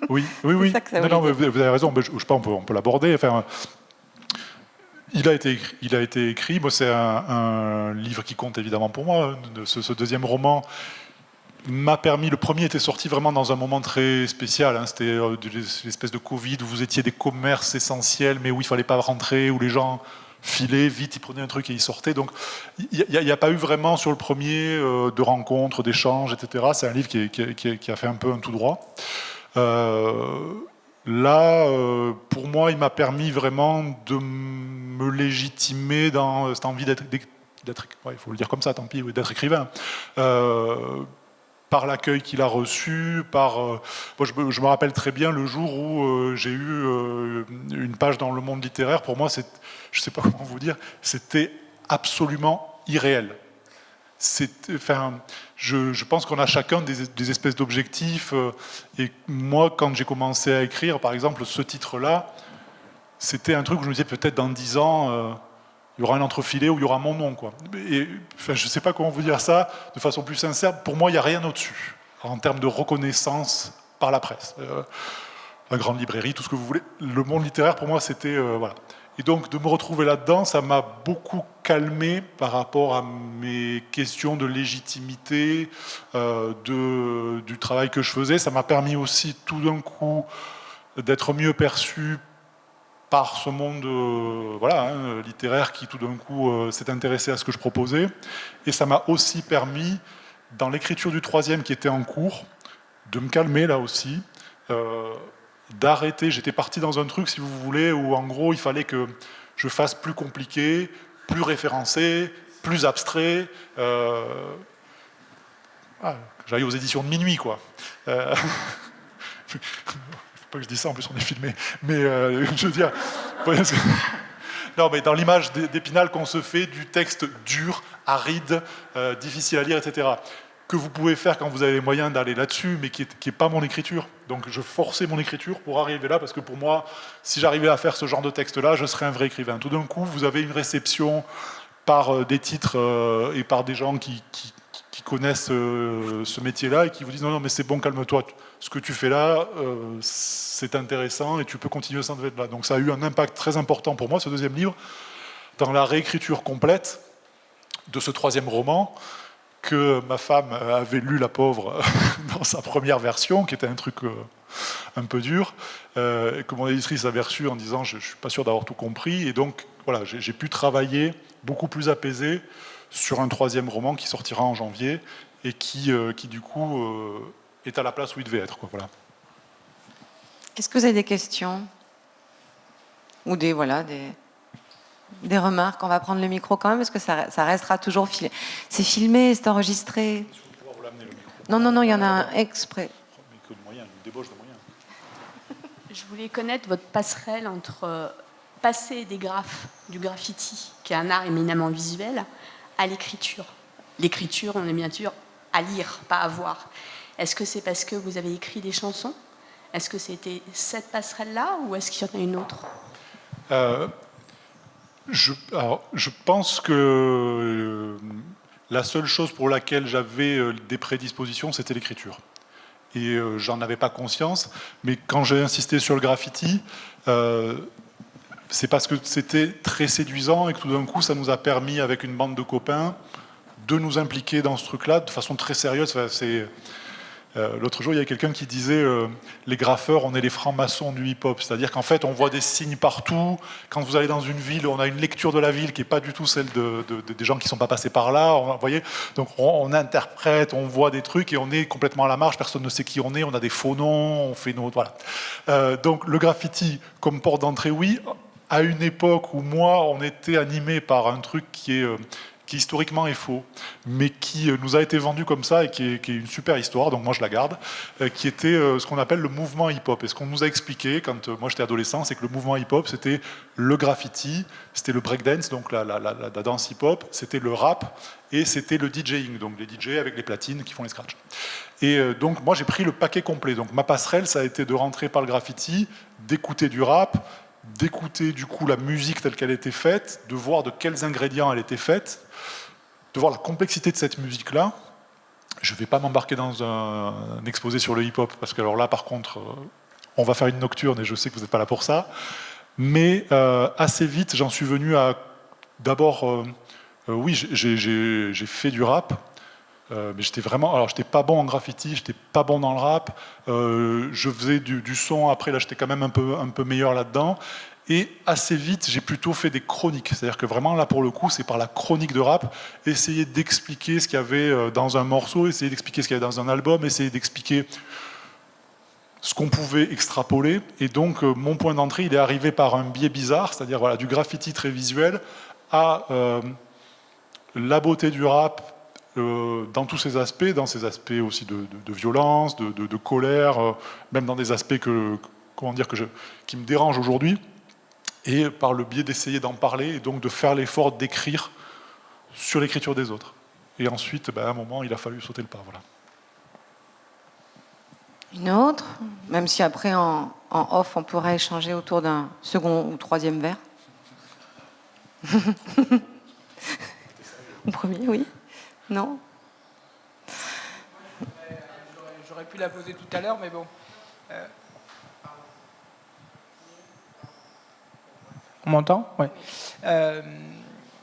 Oui. Non, vous avez raison, je sais pas, on peut l'aborder. Enfin, il a été écrit. Moi, c'est un livre qui compte évidemment pour moi. Ce deuxième roman m'a permis. Le premier était sorti vraiment dans un moment très spécial. Hein. C'était l'espèce de Covid où vous étiez des commerces essentiels, mais où il fallait pas rentrer, où les gens filaient vite, ils prenaient un truc et ils sortaient. Donc, il n'y a pas eu vraiment sur le premier de rencontres, d'échanges, etc. C'est un livre qui a fait un peu un tout droit. Là, pour moi, il m'a permis vraiment de me légitimer dans cette envie d'être ouais, il faut le dire comme ça, tant pis, d'être écrivain. Par l'accueil qu'il a reçu, moi, je me rappelle très bien le jour où j'ai eu une page dans Le Monde littéraire. Pour moi, je ne sais pas comment vous dire, c'était absolument irréel. Je pense qu'on a chacun des espèces d'objectifs. Et moi, quand j'ai commencé à écrire, par exemple, ce titre-là, c'était un truc où je me disais peut-être dans 10 ans, il y aura un entrefilet où il y aura mon nom, quoi. Et, je ne sais pas comment vous dire ça de façon plus sincère. Pour moi, il n'y a rien au-dessus en termes de reconnaissance par la presse. La grande librairie, tout ce que vous voulez. Le Monde littéraire, pour moi, c'était... voilà. Et donc, de me retrouver là-dedans, ça m'a beaucoup calmé par rapport à mes questions de légitimité, du travail que je faisais. Ça m'a permis aussi, tout d'un coup, d'être mieux perçu par ce monde littéraire qui, tout d'un coup, s'est intéressé à ce que je proposais. Et ça m'a aussi permis, dans l'écriture du troisième qui était en cours, de me calmer, là aussi, d'arrêter. J'étais parti dans un truc, si vous voulez, où en gros il fallait que je fasse plus compliqué, plus référencé, plus abstrait. J'arrive aux éditions de minuit, quoi. pas que je dis ça, en plus on est filmé. Mais je veux dire... Non, mais dans l'image d'Épinal qu'on se fait du texte dur, aride, difficile à lire, etc., que vous pouvez faire quand vous avez les moyens d'aller là-dessus, mais qui est pas mon écriture. Donc je forçais mon écriture pour arriver là, parce que pour moi, si j'arrivais à faire ce genre de texte-là, je serais un vrai écrivain. Tout d'un coup, vous avez une réception par des titres et par des gens qui connaissent ce métier-là et qui vous disent non, mais c'est bon, calme-toi, ce que tu fais là, c'est intéressant et tu peux continuer sans être là. Donc ça a eu un impact très important pour moi, ce deuxième livre, dans la réécriture complète de ce troisième roman que ma femme avait lu, la pauvre, dans sa première version, qui était un truc un peu dur, et que mon éditrice avait reçu en disant je ne suis pas sûr d'avoir tout compris. Et donc voilà, j'ai pu travailler beaucoup plus apaisé sur un troisième roman qui sortira en janvier et qui du coup est à la place où il devait être, quoi, voilà. Est-ce que vous avez des questions ou des remarques? On va prendre le micro quand même parce que ça restera toujours filmé. C'est filmé, c'est enregistré. Non, il y en a un exprès. Mais que de moyens, une débauche de moyens. Je voulais connaître votre passerelle entre passer des graphes, du graffiti, qui est un art éminemment visuel, à l'écriture. L'écriture, on est bien sûr à lire, pas à voir. Est-ce que c'est parce que vous avez écrit des chansons? Est-ce que c'était cette passerelle-là ou est-ce qu'il y en a une autre? Je pense que la seule chose pour laquelle j'avais des prédispositions, c'était l'écriture. Et j'en avais pas conscience, mais quand j'ai insisté sur le graffiti, c'est parce que c'était très séduisant et que tout d'un coup, ça nous a permis, avec une bande de copains, de nous impliquer dans ce truc-là de façon très sérieuse. L'autre jour, il y a quelqu'un qui disait les graffeurs, on est les francs-maçons du hip-hop. C'est-à-dire qu'en fait, on voit des signes partout. Quand vous allez dans une ville, on a une lecture de la ville qui n'est pas du tout celle des gens qui ne sont pas passés par là. Vous voyez, donc on interprète, on voit des trucs et on est complètement à la marge. Personne ne sait qui on est. On a des faux noms, on fait nos... Voilà. Donc le graffiti, comme porte d'entrée, oui. À une époque où moi, on était animé par un truc qui historiquement est faux, mais qui nous a été vendu comme ça et qui est une super histoire, donc moi je la garde, qui était ce qu'on appelle le mouvement hip-hop. Et ce qu'on nous a expliqué quand moi j'étais adolescent, c'est que le mouvement hip-hop, c'était le graffiti, c'était le breakdance, donc la danse hip-hop, c'était le rap, et c'était le DJing, donc les DJ avec les platines qui font les scratchs. Et donc moi j'ai pris le paquet complet. Donc ma passerelle, ça a été de rentrer par le graffiti, d'écouter du rap, d'écouter du coup la musique telle qu'elle était faite, de voir de quels ingrédients elle était faite, de voir la complexité de cette musique-là. Je ne vais pas m'embarquer dans un exposé sur le hip-hop, parce que alors là, par contre, on va faire une nocturne et je sais que vous n'êtes pas là pour ça. Mais assez vite, j'en suis venu à... D'abord, oui, j'ai fait du rap, mais j'étais vraiment... Alors, j'étais pas bon en graffiti, j'étais pas bon dans le rap. Je faisais du son, après, là, j'étais quand même un peu meilleur là-dedans. Et assez vite, j'ai plutôt fait des chroniques. C'est-à-dire que vraiment, là, pour le coup, c'est par la chronique de rap, essayer d'expliquer ce qu'il y avait dans un morceau, essayer d'expliquer ce qu'il y avait dans un album, essayer d'expliquer ce qu'on pouvait extrapoler. Et donc, mon point d'entrée, il est arrivé par un biais bizarre, c'est-à-dire voilà, du graffiti très visuel à la beauté du rap dans tous ses aspects, dans ses aspects aussi de violence, de colère, même dans des aspects qui me dérangent aujourd'hui. Et par le biais d'essayer d'en parler et donc de faire l'effort d'écrire sur l'écriture des autres. Et ensuite, à un moment, il a fallu sauter le pas. Voilà. Une autre, même si après en off, on pourrait échanger autour d'un second ou troisième verre. Au premier, oui. Non. J'aurais pu la poser tout à l'heure, mais bon. On m'entend? Oui.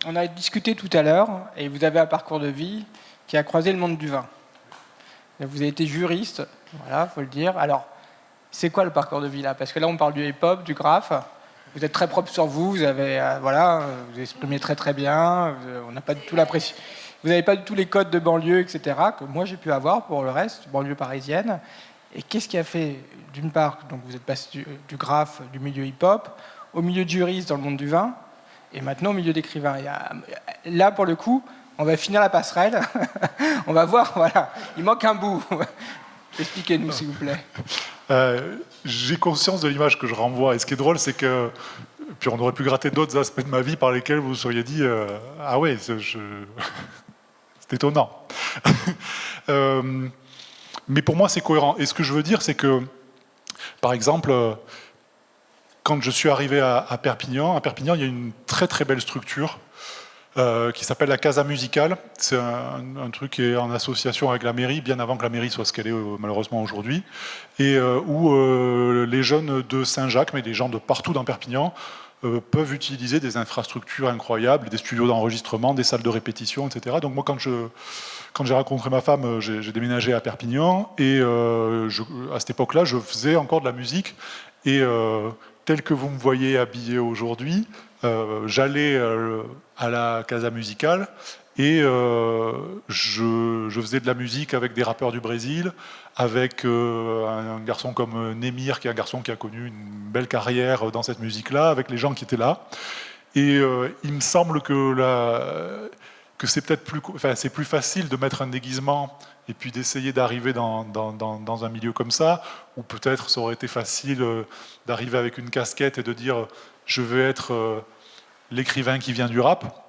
On a discuté tout à l'heure, et vous avez un parcours de vie qui a croisé le monde du vin. Vous avez été juriste, voilà, faut le dire. Alors, c'est quoi le parcours de vie là? Parce que là, on parle du hip-hop, du graphe. Vous êtes très propre sur vous. Vous avez, vous exprimez très très bien. On n'a pas du tout l'impression. Vous n'avez pas du tout les codes de banlieue, etc. que moi j'ai pu avoir pour le reste, banlieue parisienne. Et qu'est-ce qui a fait, d'une part, donc vous êtes passé du graphe, du milieu hip-hop, au milieu de juriste dans le monde du vin, et maintenant au milieu d'écrivain. Là, pour le coup, on va finir la passerelle. On va voir, voilà, il manque un bout. Expliquez-nous, s'il vous plaît. J'ai conscience de l'image que je renvoie. Et ce qui est drôle, c'est que... Puis on aurait pu gratter d'autres aspects de ma vie par lesquels vous vous seriez dit ah ouais, c'est étonnant. Mais pour moi, c'est cohérent. Et ce que je veux dire, c'est que, par exemple, quand je suis arrivé à Perpignan, il y a une très très belle structure qui s'appelle la Casa Musicale. C'est un truc qui est en association avec la mairie, bien avant que la mairie soit ce qu'elle est malheureusement aujourd'hui, et où les jeunes de Saint-Jacques, mais des gens de partout dans Perpignan, peuvent utiliser des infrastructures incroyables, des studios d'enregistrement, des salles de répétition, etc. Donc moi, quand j'ai rencontré ma femme, j'ai déménagé à Perpignan, et à cette époque-là, je faisais encore de la musique, et tel que vous me voyez habillé aujourd'hui, j'allais à la Casa Musicale et je faisais de la musique avec des rappeurs du Brésil, avec un garçon comme Némir, qui est un garçon qui a connu une belle carrière dans cette musique-là, avec les gens qui étaient là. Et il me semble que c'est peut-être plus facile de mettre un déguisement et puis d'essayer d'arriver dans un milieu comme ça, ou peut-être ça aurait été facile d'arriver avec une casquette et de dire je veux être l'écrivain qui vient du rap.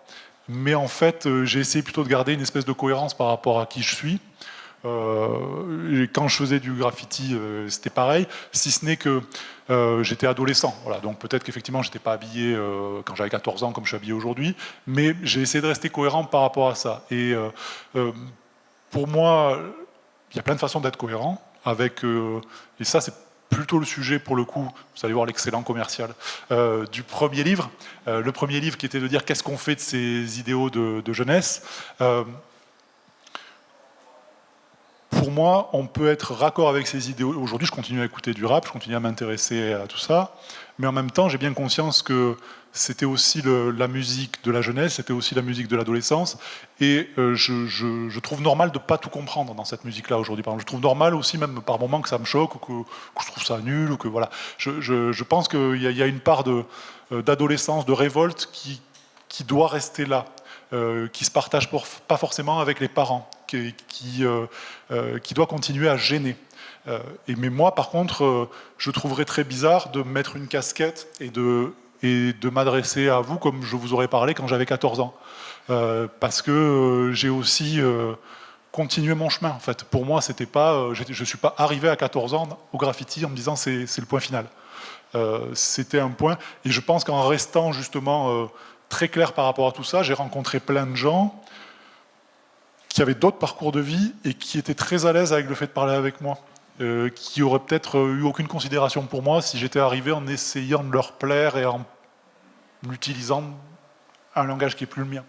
Mais en fait, j'ai essayé plutôt de garder une espèce de cohérence par rapport à qui je suis. Quand je faisais du graffiti, c'était pareil, si ce n'est que j'étais adolescent. Voilà, donc peut-être qu'effectivement, je n'étais pas habillé quand j'avais 14 ans comme je suis habillé aujourd'hui, mais j'ai essayé de rester cohérent par rapport à ça. Et pour moi, il y a plein de façons d'être cohérent, et ça, c'est plutôt le sujet, pour le coup, vous allez voir l'excellent commercial, du premier livre. Le premier livre qui était de dire qu'est-ce qu'on fait de ces idéaux de jeunesse. Pour moi, on peut être raccord avec ces idéaux. Aujourd'hui, je continue à écouter du rap, je continue à m'intéresser à tout ça, mais en même temps, j'ai bien conscience que c'était aussi la musique de la jeunesse, c'était aussi la musique de l'adolescence, et je trouve normal de ne pas tout comprendre dans cette musique-là aujourd'hui. Par exemple, je trouve normal aussi, même par moments, que ça me choque, ou que je trouve ça nul, ou que voilà. Je pense qu'il y a une part d'adolescence, de révolte qui doit rester là, qui se partage pas forcément avec les parents, qui doit continuer à gêner. Mais moi, par contre, je trouverais très bizarre de mettre une casquette et de m'adresser à vous comme je vous aurais parlé quand j'avais 14 ans. Parce que j'ai aussi continué mon chemin. En fait, pour moi, c'était pas, je ne suis pas arrivé à 14 ans au graffiti en me disant c'est le point final. C'était un point. Et je pense qu'en restant justement très clair par rapport à tout ça, j'ai rencontré plein de gens qui avaient d'autres parcours de vie et qui étaient très à l'aise avec le fait de parler avec moi. Qui auraient peut-être eu aucune considération pour moi si j'étais arrivé en essayant de leur plaire et en utilisant un langage qui n'est plus le mien.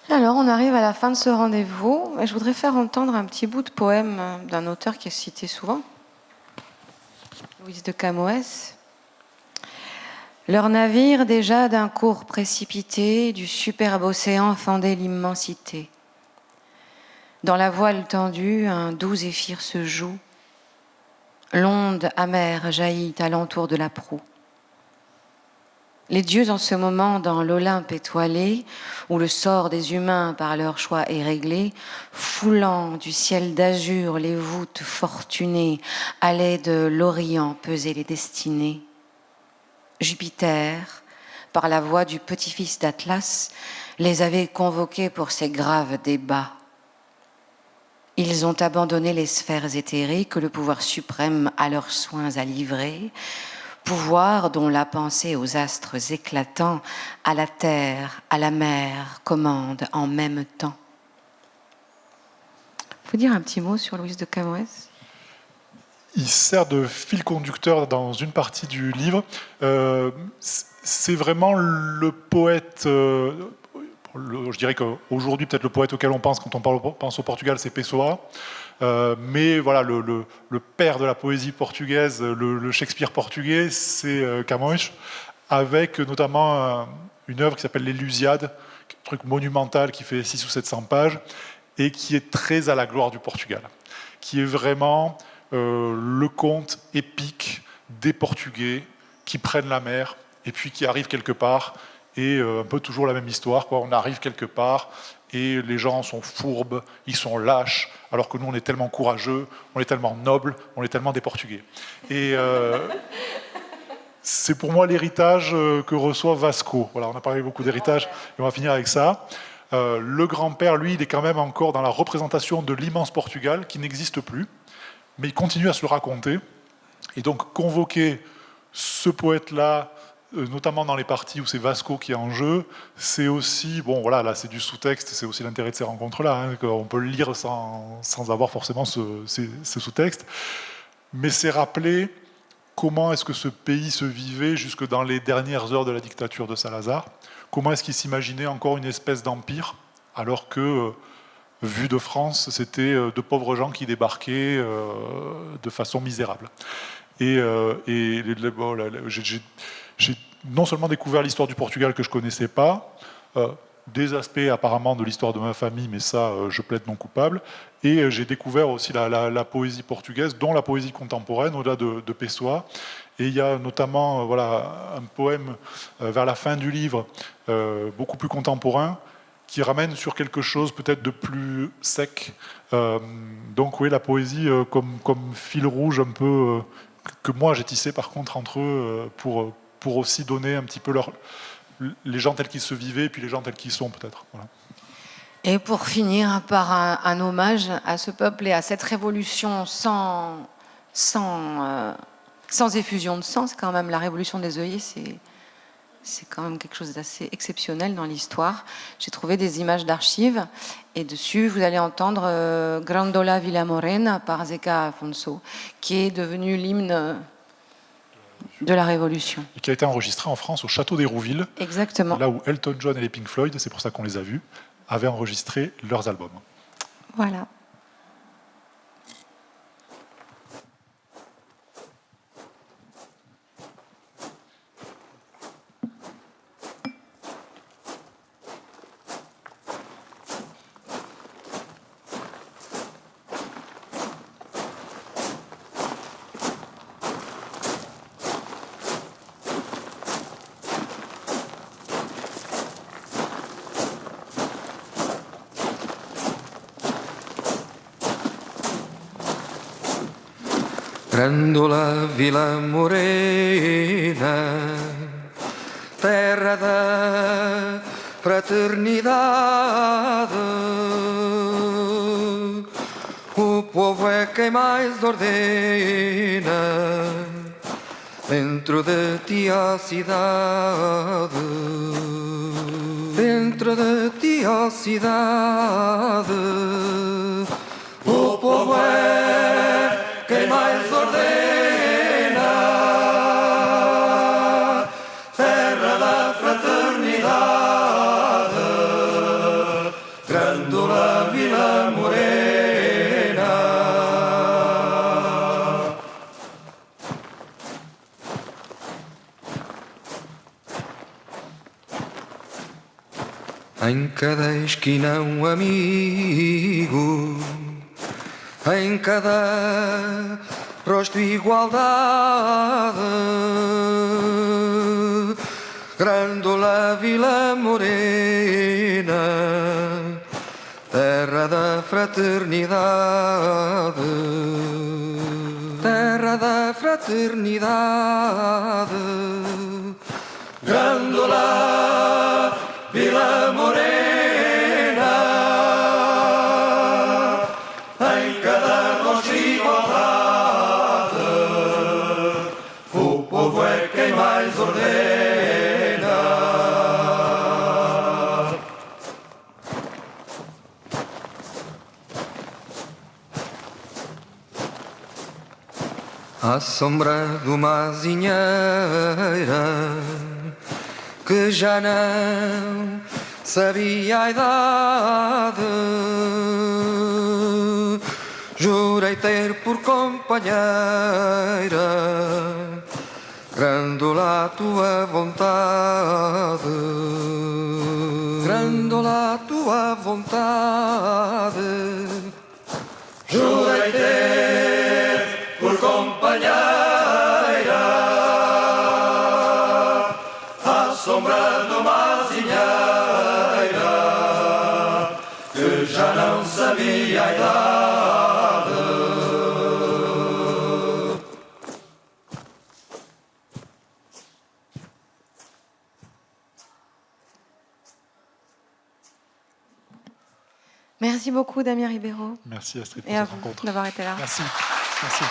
Alors, on arrive à la fin de ce rendez-vous et je voudrais faire entendre un petit bout de poème d'un auteur qui est cité souvent, Louise de Camões. Leur navire déjà d'un cours précipité, du superbe océan fendait l'immensité. Dans la voile tendue, un doux zéphyr se joue. L'onde amère jaillit alentour de la proue. Les dieux en ce moment dans l'Olympe étoilé, où le sort des humains par leur choix est réglé, foulant du ciel d'azur les voûtes fortunées, allaient de l'Orient peser les destinées. Jupiter, par la voix du petit-fils d'Atlas, les avait convoqués pour ces graves débats. Ils ont abandonné les sphères éthérées que le pouvoir suprême a leurs soins à livrer, pouvoir dont la pensée aux astres éclatants, à la terre, à la mer, commande en même temps. Faut dire un petit mot sur Louise de Camões ? Il sert de fil conducteur dans une partie du livre. C'est vraiment le poète... je dirais qu'aujourd'hui, peut-être le poète auquel on pense quand on pense au Portugal, c'est Pessoa. Mais voilà, le père de la poésie portugaise, le Shakespeare portugais, c'est Camões, avec notamment une œuvre qui s'appelle Les Lusiades, un truc monumental qui fait 600 ou 700 pages, et qui est très à la gloire du Portugal, qui est vraiment le conte épique des Portugais qui prennent la mer et puis qui arrivent quelque part. Et un peu toujours la même histoire, quoi. On arrive quelque part et les gens sont fourbes, ils sont lâches, alors que nous, on est tellement courageux, on est tellement noble, on est tellement des Portugais. Et c'est pour moi l'héritage que reçoit Vasco. Voilà, on a parlé beaucoup d'héritage, et on va finir avec ça. Le grand-père, lui, il est quand même encore dans la représentation de l'immense Portugal, qui n'existe plus, mais il continue à se le raconter. Et donc, convoquer ce poète-là, notamment dans les parties où c'est Vasco qui est en jeu, c'est aussi, bon voilà, là c'est du sous-texte, c'est aussi l'intérêt de ces rencontres-là, hein, qu'on peut le lire sans avoir forcément ce sous-texte, mais c'est rappeler comment est-ce que ce pays se vivait jusque dans les dernières heures de la dictature de Salazar, comment est-ce qu'il s'imaginait encore une espèce d'empire, alors que, vu de France, c'était de pauvres gens qui débarquaient de façon misérable. Et j'ai non seulement découvert l'histoire du Portugal que je ne connaissais pas, des aspects apparemment de l'histoire de ma famille, mais ça, je plaide non coupable, et j'ai découvert aussi la poésie portugaise, dont la poésie contemporaine, au-delà de Pessoa. Et il y a notamment un poème vers la fin du livre, beaucoup plus contemporain, qui ramène sur quelque chose peut-être de plus sec. Donc oui, la poésie comme fil rouge un peu... que moi j'ai tissé par contre entre eux pour aussi donner un petit peu les gens tels qu'ils se vivaient et puis les gens tels qu'ils sont peut-être. Voilà. Et pour finir par un hommage à ce peuple et à cette révolution sans effusion de sang, c'est quand même la révolution des œillets, c'est quand même quelque chose d'assez exceptionnel dans l'histoire. J'ai trouvé des images d'archives et dessus, vous allez entendre Grandola Vila Morena par Zeca Afonso, qui est devenu l'hymne de la Révolution. Et qui a été enregistré en France au Château d'Hérouville. Exactement. Là où Elton John et les Pink Floyd, c'est pour ça qu'on les a vus, avaient enregistré leurs albums. Voilà. Grândola Vila Morena, terra da fraternidade, o povo é quem mais ordena, dentro de ti a cidade, dentro de ti a cidade, o povo é quem mais ordena, terra da fraternidade, Grândola Vila Morena. Em cada esquina um amigo, em cada rosto igualdade, Grândola Vila Morena, terra da fraternidade, terra da fraternidade, Grândola Vila Morena. À sombra de uma azinheira que já não sabia a idade, jurei ter por companheira Grândola a tua vontade, Grândola a tua vontade, jurei ter por companheira à sombra de uma azinheira que já não sabia a idade. Merci beaucoup, Damien Ribeiro. Merci Astrid pour Et à cette vous rencontre. d'avoir été là. Merci. Merci.